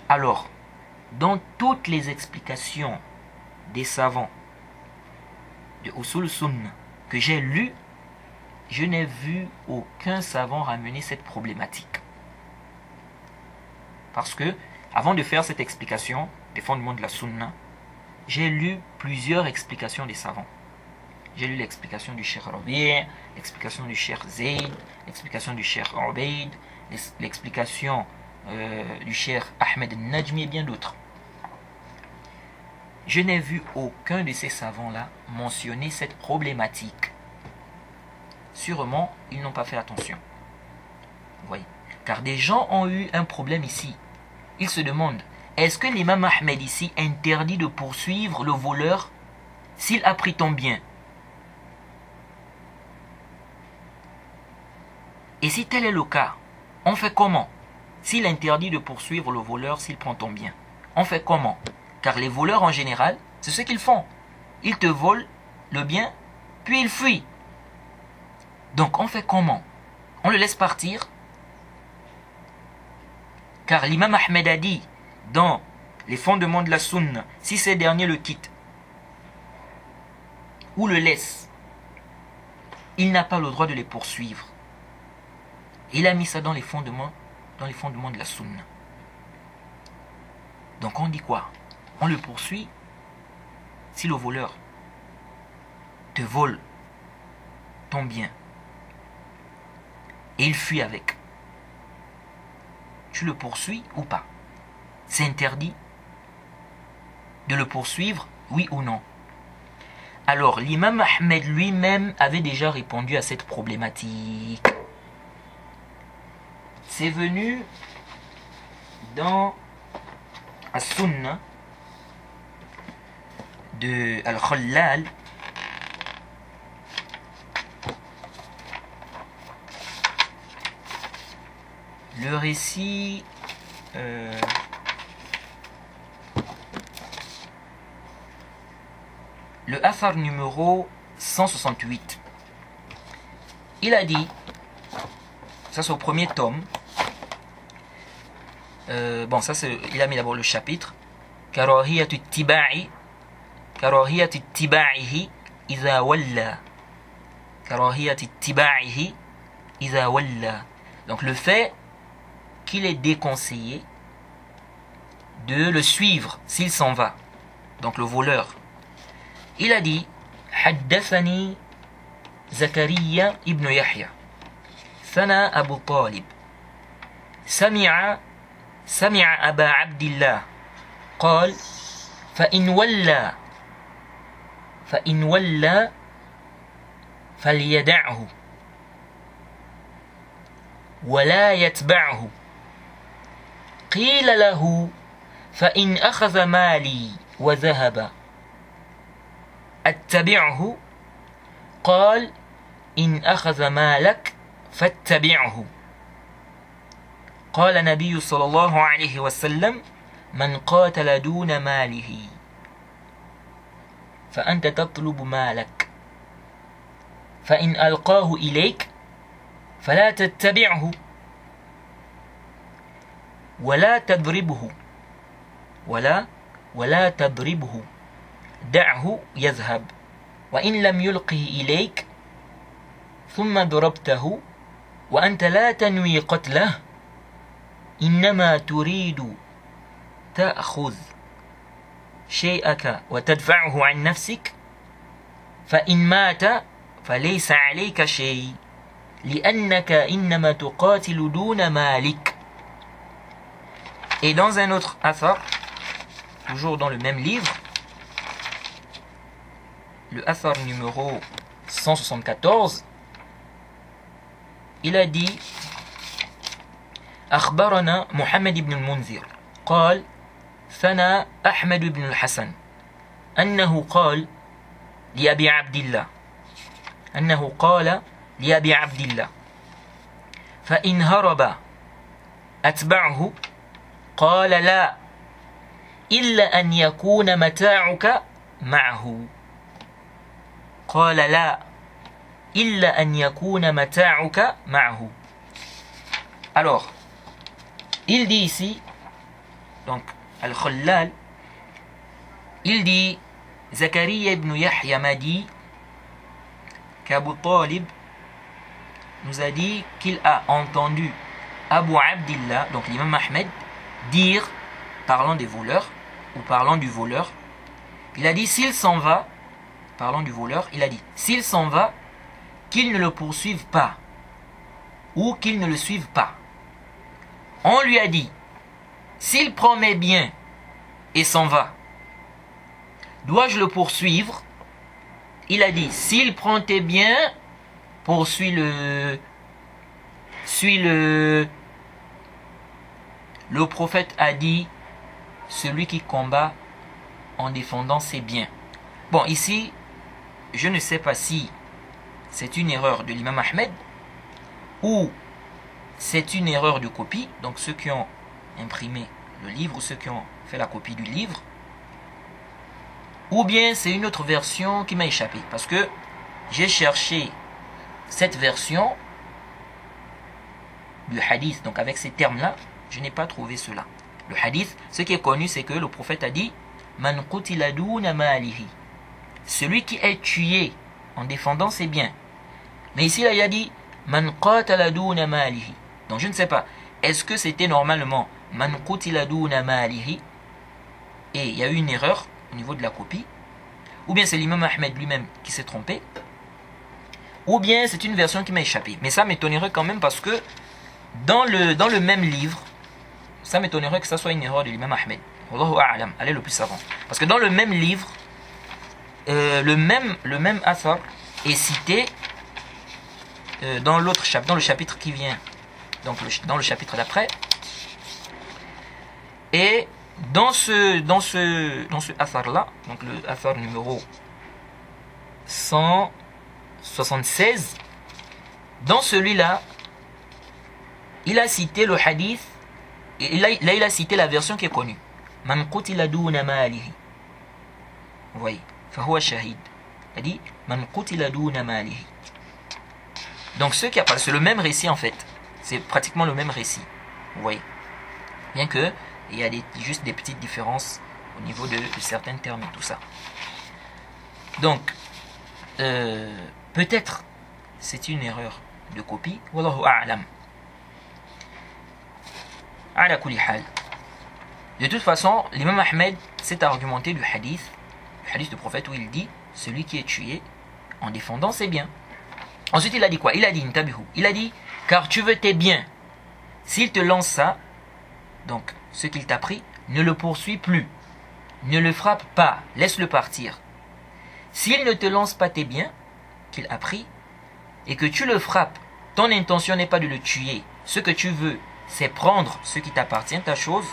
Alors, dans toutes les explications des savants de Usul Sunnah que j'ai lues, je n'ai vu aucun savant ramener cette problématique. Parce que, avant de faire cette explication des fondements de la Sunna, j'ai lu plusieurs explications des savants. J'ai lu l'explication du Cheikh Rabi', l'explication du Cheikh Zayd, l'explication du Cheikh Ubaid, l'explication du Cheikh Ahmed Najmi et bien d'autres. Je n'ai vu aucun de ces savants-là mentionner cette problématique. sûrement, ils n'ont pas fait attention. Vous voyez? Car des gens ont eu un problème ici. Ils se demandent, est-ce que l'imam Ahmed ici interdit de poursuivre le voleur s'il a pris ton bien? Et si tel est le cas, on fait comment? S'il interdit de poursuivre le voleur s'il prend ton bien, on fait comment? Car les voleurs en général, c'est ce qu'ils font. Ils te volent le bien, puis ils fuient. Donc on fait comment? On le laisse partir? Car l'imam Ahmed a dit dans les fondements de la sunna, si ces derniers le quittent ou le laissent, il n'a pas le droit de les poursuivre. Il a mis ça dans les fondements de la sunna. Donc on dit quoi? On le poursuit si le voleur te vole ton bien et il fuit avec. Tu le poursuis ou pas? C'est interdit de le poursuivre, oui ou non? Alors l'imam Ahmed lui-même avait déjà répondu à cette problématique. C'est venu dans As-Sunnah de Al-Khallal, le récit le Athar numéro 168. Il a dit, ça c'est au premier tome, bon ça c'est, il a mis d'abord le chapitre, karahiyatu ittiba'i idha walla, karahiyatu ittiba'ihi idha walla. Donc le fait qu'il est déconseillé de le suivre s'il s'en va, donc le voleur. Il a dit, حدثني زكريا ابن يحيى ثنا أبو طالب سمع أبا عبد الله قال فإن ولى فليدعه ولا يتبعه. قيل له فإن أخذ مالي وذهب أتبعه؟ قال إن أخذ مالك فاتبعه. قال النبي صلى الله عليه وسلم من قاتل دون ماله فأنت تطلب مالك فإن ألقاه إليك فلا تتبعه ولا تضربه ولا تضربه دعه يذهب وإن لم يلقه إليك ثم ضربته وأنت لا تنوي قتله إنما تريد تأخذ شيئك وتدفعه عن نفسك فإن مات فليس عليك شيء لأنك إنما تقاتل دون مالك. Et dans un autre athar, toujours dans le même livre, le athar numéro 174, il a dit أخبرنا محمد بن المنذر قال ثنى أحمد بن الحسن أنه قال لأبي عبد الله فإن هرب أتبعه؟ قال لا إلا أن يكون متاعك معه. قال لا إلا أن يكون متاعك معه. Alors, il dit ici, donc Al-Khallal, il dit Zakaria ibn Yahya m'a dit qu'Abu Talib nous a dit qu'il a entendu Abu Abdillah, donc l'imam Ahmed, dire, parlant des voleurs, ou parlant du voleur, il a dit s'il s'en va, parlant du voleur, il a dit s'il s'en va, qu'il ne le poursuive pas, ou qu'il ne le suive pas. On lui a dit, s'il prend mes biens et s'en va, dois-je le poursuivre? Il a dit, s'il prend tes biens poursuit le prophète a dit, celui qui combat en défendant ses biens. Bon, ici, je ne sais pas si c'est une erreur de l'imam Ahmed ou c'est une erreur de copie, donc ceux qui ont imprimé le livre ou ceux qui ont fait la copie du livre, ou bien c'est une autre version qui m'a échappé, parce que j'ai cherché cette version du hadith, donc avec ces termes-là, je n'ai pas trouvé cela. Le hadith, ce qui est connu, c'est que le prophète a dit Man qutila duna malihi, celui qui est tué en défendant ses biens. Mais ici, là, il a dit Man qatala duna malihi. Donc je ne sais pas, est-ce que c'était normalement Man qutila duna malihi et il y a eu une erreur au niveau de la copie, ou bien c'est l'imam Ahmed lui-même qui s'est trompé, ou bien c'est une version qui m'a échappé. Mais ça m'étonnerait quand même, parce que dans le même livre, ça m'étonnerait que ça soit une erreur de l'imam Ahmed. Wallahu a'lam, allez le plus savant. Parce que dans le même livre, le même athar est cité dans l'autre chapitre, dans le chapitre qui vient, donc dans le chapitre d'après. Et dans ce athar là, donc le athar numéro 176, dans celui-là, il a cité le hadith, et là il a cité la version qui est connue. Man qutila duna malihi. Vous voyez, fahuwa shahid. Il a dit Man qutila duna malihi. Donc ce qui apparaît, c'est le même récit en fait. C'est pratiquement le même récit. Vous voyez. Bien que il y a juste des petites différences au niveau de certains termes et tout ça. Donc, peut-être c'est une erreur de copie. Wallahu a'lam. Ala kulli hal. De toute façon, l'imam Ahmed s'est argumenté du hadith du prophète, où il dit celui qui est tué en défendant ses biens. Ensuite, il a dit quoi? Il a dit intabihu. Il a dit car tu veux tes biens. S'il te lance ça, donc ce qu'il t'a pris, ne le poursuis plus. Ne le frappe pas, laisse-le partir. S'il ne te lance pas tes biens qu'il a pris et que tu le frappes, ton intention n'est pas de le tuer. Ce que tu veux, c'est prendre ce qui t'appartient, ta chose,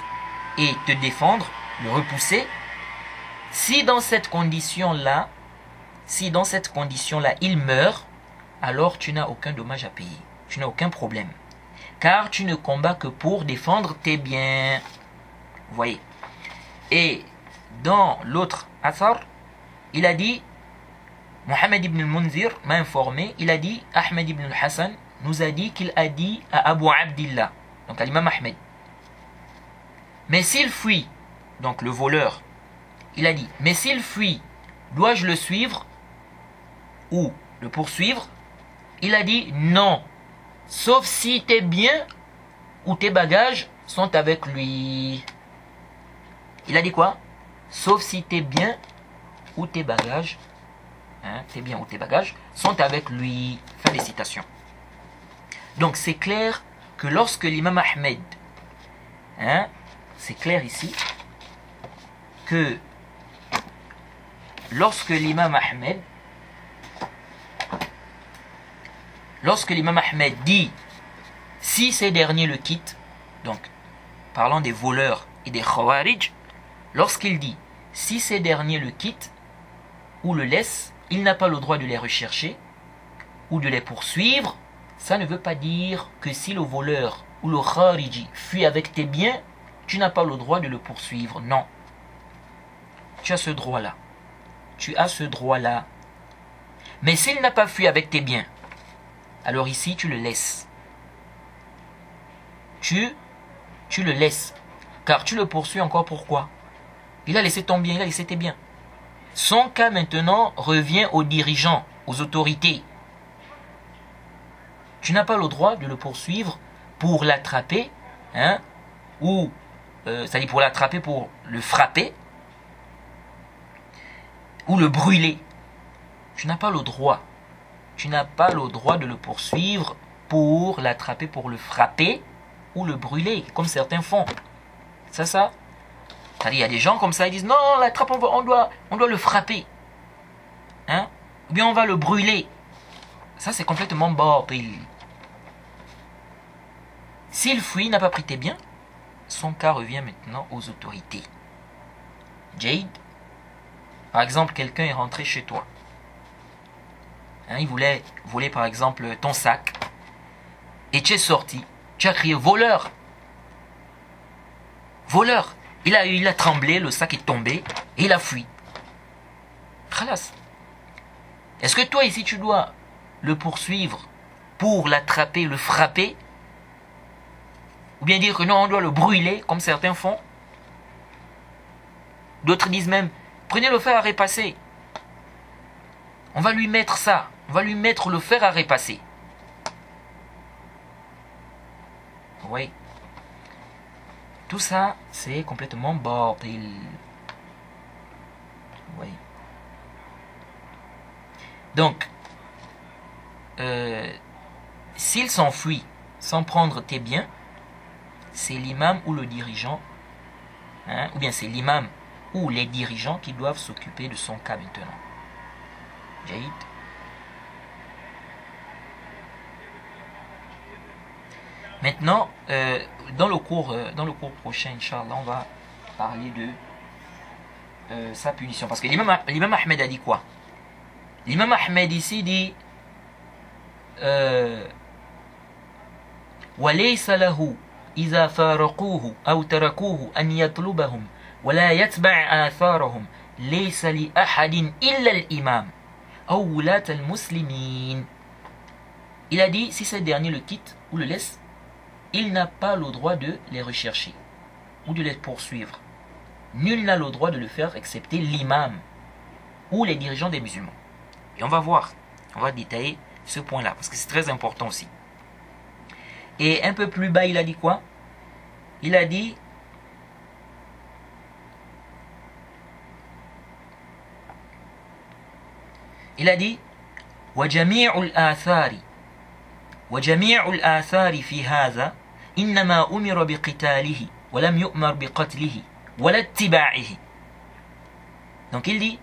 et te défendre, le repousser. Si dans cette condition-là, il meurt, alors tu n'as aucun dommage à payer. Tu n'as aucun problème. Car tu ne combats que pour défendre tes biens. Vous voyez. Et dans l'autre athar, il a dit, Mohammed ibn al-Munzir m'a informé, il a dit, Ahmed ibn al-Hassan nous a dit qu'il a dit à Abu Abdillah, donc à l'imam Ahmed, mais s'il fuit, donc le voleur, il a dit, mais s'il fuit, dois-je le suivre ou le poursuivre? Il a dit non, sauf si tes biens ou tes bagages sont avec lui. Il a dit quoi? Sauf si tes biens ou tes bagages, sont avec lui. Fin des citations. Donc c'est clair que lorsque l'imam Ahmed, c'est clair ici, que lorsque l'imam Ahmed dit si ces derniers le quittent, donc parlant des voleurs et des khawarij, lorsqu'il dit si ces derniers le quittent ou le laissent, il n'a pas le droit de les rechercher ou de les poursuivre. Ça ne veut pas dire que si le voleur ou le khariji fuit avec tes biens, tu n'as pas le droit de le poursuivre. Non. Tu as ce droit-là. Mais s'il n'a pas fui avec tes biens, alors ici tu le laisses. Tu le laisses. Car tu le poursuis encore pourquoi? Il a laissé ton bien, il a laissé tes biens. Son cas maintenant revient aux dirigeants, aux autorités. Tu n'as pas le droit de le poursuivre pour l'attraper, ou c'est-à-dire pour l'attraper, pour le frapper, ou le brûler. Tu n'as pas le droit. Tu n'as pas le droit de le poursuivre pour l'attraper, pour le frapper, ou le brûler, comme certains font. C'est ça. C'est-à-dire, il y a des gens comme ça, ils disent, non, on l'attrape, on doit le frapper. Ou bien on va le brûler. Ça, c'est complètement batil. S'il fuit, il n'a pas pris tes biens, son cas revient maintenant aux autorités. Jade, par exemple, quelqu'un est rentré chez toi. Hein, il voulait voler, par exemple, ton sac. Et tu es sorti. Tu as crié voleur. Voleur. Il a tremblé, le sac est tombé et il a fui. Khalas. Est-ce que toi ici tu dois le poursuivre pour l'attraper, le frapper? Ou bien dire que non, on doit le brûler comme certains font? D'autres disent même, prenez le fer à repasser. On va lui mettre ça. On va lui mettre le fer à repasser. Oui. Tout ça, c'est complètement batil. Oui. Donc, s'il s'enfuit sans prendre tes biens, c'est l'imam ou le dirigeant, hein, ou bien c'est l'imam ou les dirigeants qui doivent s'occuper de son cas maintenant. Jaïd. Maintenant, dans le cours prochain, Inch'Allah, on va parler de sa punition. Parce que l'imam Ahmed a dit quoi? L'imam Ahmed ici dit وَلَيْسَ لَهُ إِذَا فَارَقُوهُ أَوْ تَرَكُوهُ أَنْ يَطْلُبَهُمْ وَلَا يَتْبَعْ آثَارَهُمْ لَيْسَ لِأَحَدٍ إِلَّا الْإِمَامِ أَوْ وُلَاةَ الْمُسْلِمِينَ. Il a dit, si ces derniers le quittent ou le laissent, il n'a pas le droit de les rechercher ou de les poursuivre. Nul n'a le droit de le faire excepté l'imam ou les dirigeants des musulmans. Et on va voir, on va détailler ce point-là, parce que c'est très important aussi. Et un peu plus bas, il a dit quoi? Il a dit وَجَمِيعُ الْآثَارِ فِي هَذَا إِنَّمَا أُمِرَ بِقِتَالِهِ وَلَمْ يُؤْمَرْ بِقَتْلِهِ وَلَا اتِّبَاعِهِ. Donc il dit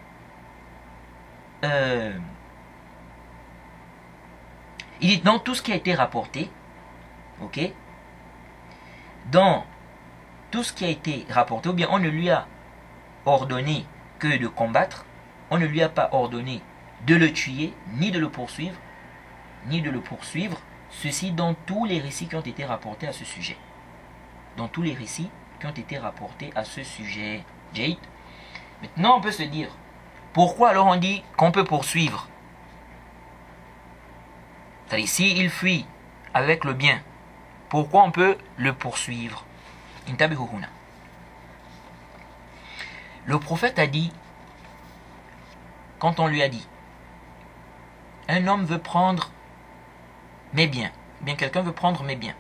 dans tout ce qui a été rapporté, ok, dans tout ce qui a été rapporté, ou bien on ne lui a ordonné que de combattre, on ne lui a pas ordonné de le tuer, ni de le poursuivre, ceci dans tous les récits qui ont été rapportés à ce sujet. Dans tous les récits qui ont été rapportés à ce sujet. Jade. Maintenant on peut se dire, pourquoi alors on dit qu'on peut poursuivre? C'est-à-dire, s'il fuit avec le bien, pourquoi on peut le poursuivre? Le prophète a dit, quand on lui a dit, un homme veut prendre mes biens, bien quelqu'un veut prendre mes biens,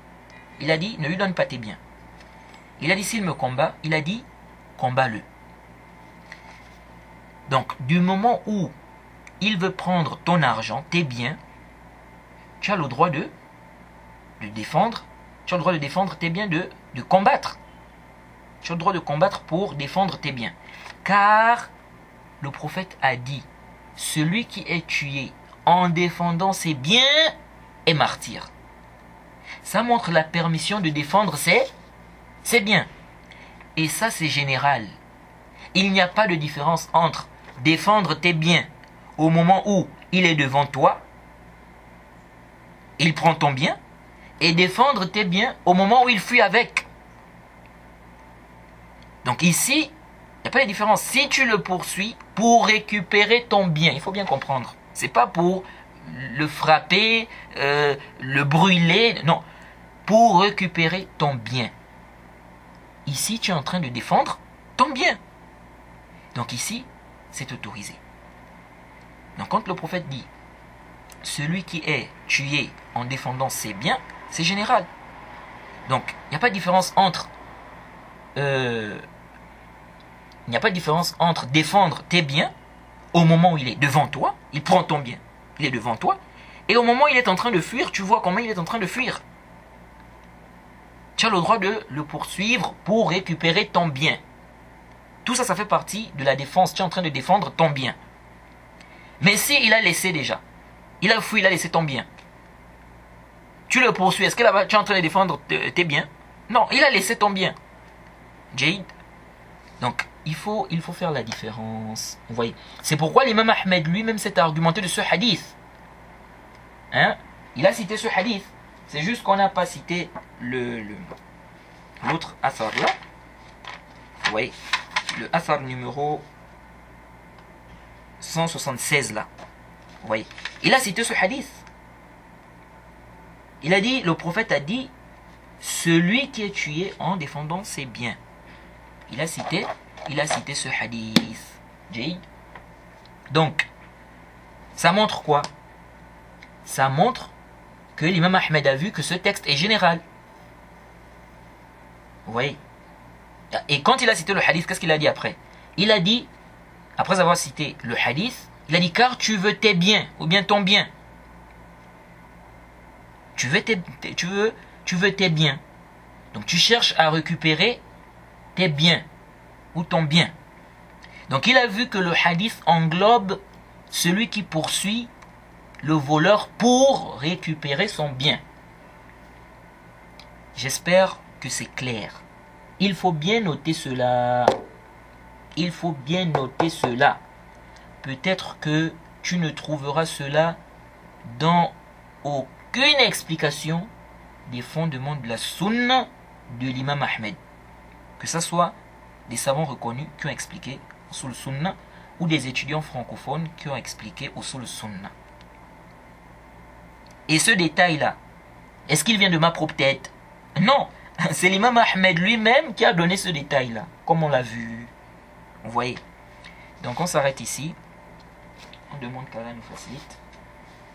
il a dit, ne lui donne pas tes biens. Il a dit, s'il me combat, il a dit, combat-le. Donc, du moment où il veut prendre ton argent, tes biens, tu as le droit de défendre, tu as le droit de défendre tes biens, de combattre. Tu as le droit de combattre pour défendre tes biens. Car le prophète a dit, celui qui est tué en défendant ses biens est martyr. Ça montre la permission de défendre ses biens. Et ça, c'est général. Il n'y a pas de différence entre défendre tes biens au moment où il est devant toi, il prend ton bien, et défendre tes biens au moment où il fuit avec. Donc ici, il n'y a pas de différence. Si tu le poursuis pour récupérer ton bien, il faut bien comprendre. C'est pas pour le frapper, le brûler, non. Pour récupérer ton bien. Ici, tu es en train de défendre ton bien. Donc ici, c'est autorisé. Donc quand le prophète dit, celui qui est tué en défendant ses biens, c'est général. Donc, il n'y a pas de différence entre défendre tes biens au moment où il est devant toi, il prend ton bien, il est devant toi, et au moment où il est en train de fuir, tu vois comment il est en train de fuir. Tu as le droit de le poursuivre pour récupérer ton bien. Tout ça, ça fait partie de la défense. Tu es en train de défendre ton bien. Mais s'il a laissé déjà, Il a fui, il a laissé ton bien. Tu le poursuis. Est-ce que là-bas, tu es en train de défendre tes biens? Non, il a laissé ton bien. Jade. Donc, il faut faire la différence. Vous voyez. C'est pourquoi l'imam Ahmed lui-même s'est argumenté de ce hadith. Hein? Il a cité ce hadith. C'est juste qu'on n'a pas cité l'autre asar là. Vous voyez. Le asar numéro 176 là. Vous voyez. Il a cité ce hadith. Il a dit, le prophète a dit, celui qui est tué en défendant ses biens. Il a cité ce hadith. Jade. Donc, ça montre quoi? Ça montre que l'imam Ahmed a vu que ce texte est général. Vous voyez? Et quand il a cité le hadith, qu'est-ce qu'il a dit après? Il a dit, après avoir cité le hadith, il a dit, car tu veux tes biens, ou bien ton bien. Tu veux tes biens. Donc tu cherches à récupérer tes biens, ou ton bien. Donc il a vu que le hadith englobe celui qui poursuit le voleur pour récupérer son bien. J'espère que c'est clair. Il faut bien noter cela. Il faut bien noter cela. Peut-être que tu ne trouveras cela dans aucune explication des fondements de la sunna de l'imam Ahmed. Que ce soit des savants reconnus qui ont expliqué usul sunna ou des étudiants francophones qui ont expliqué usul sunna. Et ce détail-là, est-ce qu'il vient de ma propre tête? Non, c'est l'imam Ahmed lui-même qui a donné ce détail-là, comme on l'a vu. Vous voyez. Donc on s'arrête ici. On demande qu'Allah nous facilite,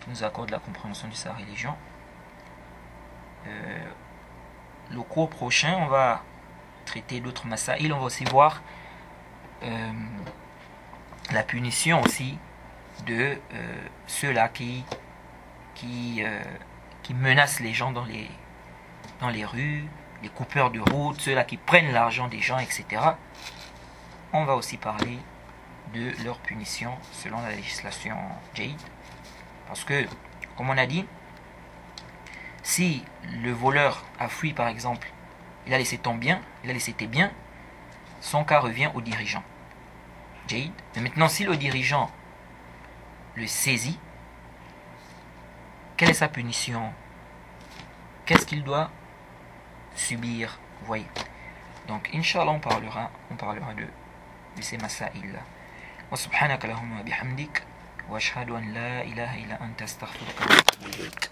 nous accorde la compréhension de sa religion. Le cours prochain, on va traiter d'autres masaïl. On va aussi voir la punition aussi de ceux-là qui menacent les gens dans les rues, les coupeurs de route, ceux-là qui prennent l'argent des gens, etc. On va aussi parler de leur punition selon la législation Jade. Parce que, comme on a dit, si le voleur a fui par exemple, il a laissé ton bien, il a laissé tes biens, son cas revient au dirigeant. Jade. Mais maintenant, si le dirigeant le saisit, quelle est sa punition? Qu'est-ce qu'il doit subir? Vous voyez. Donc, Inch'Allah, on parlera de ces masaïl-là. وسبحانك اللهم وبحمدك واشهد ان لا اله الا انت استغفرك واتوب اليك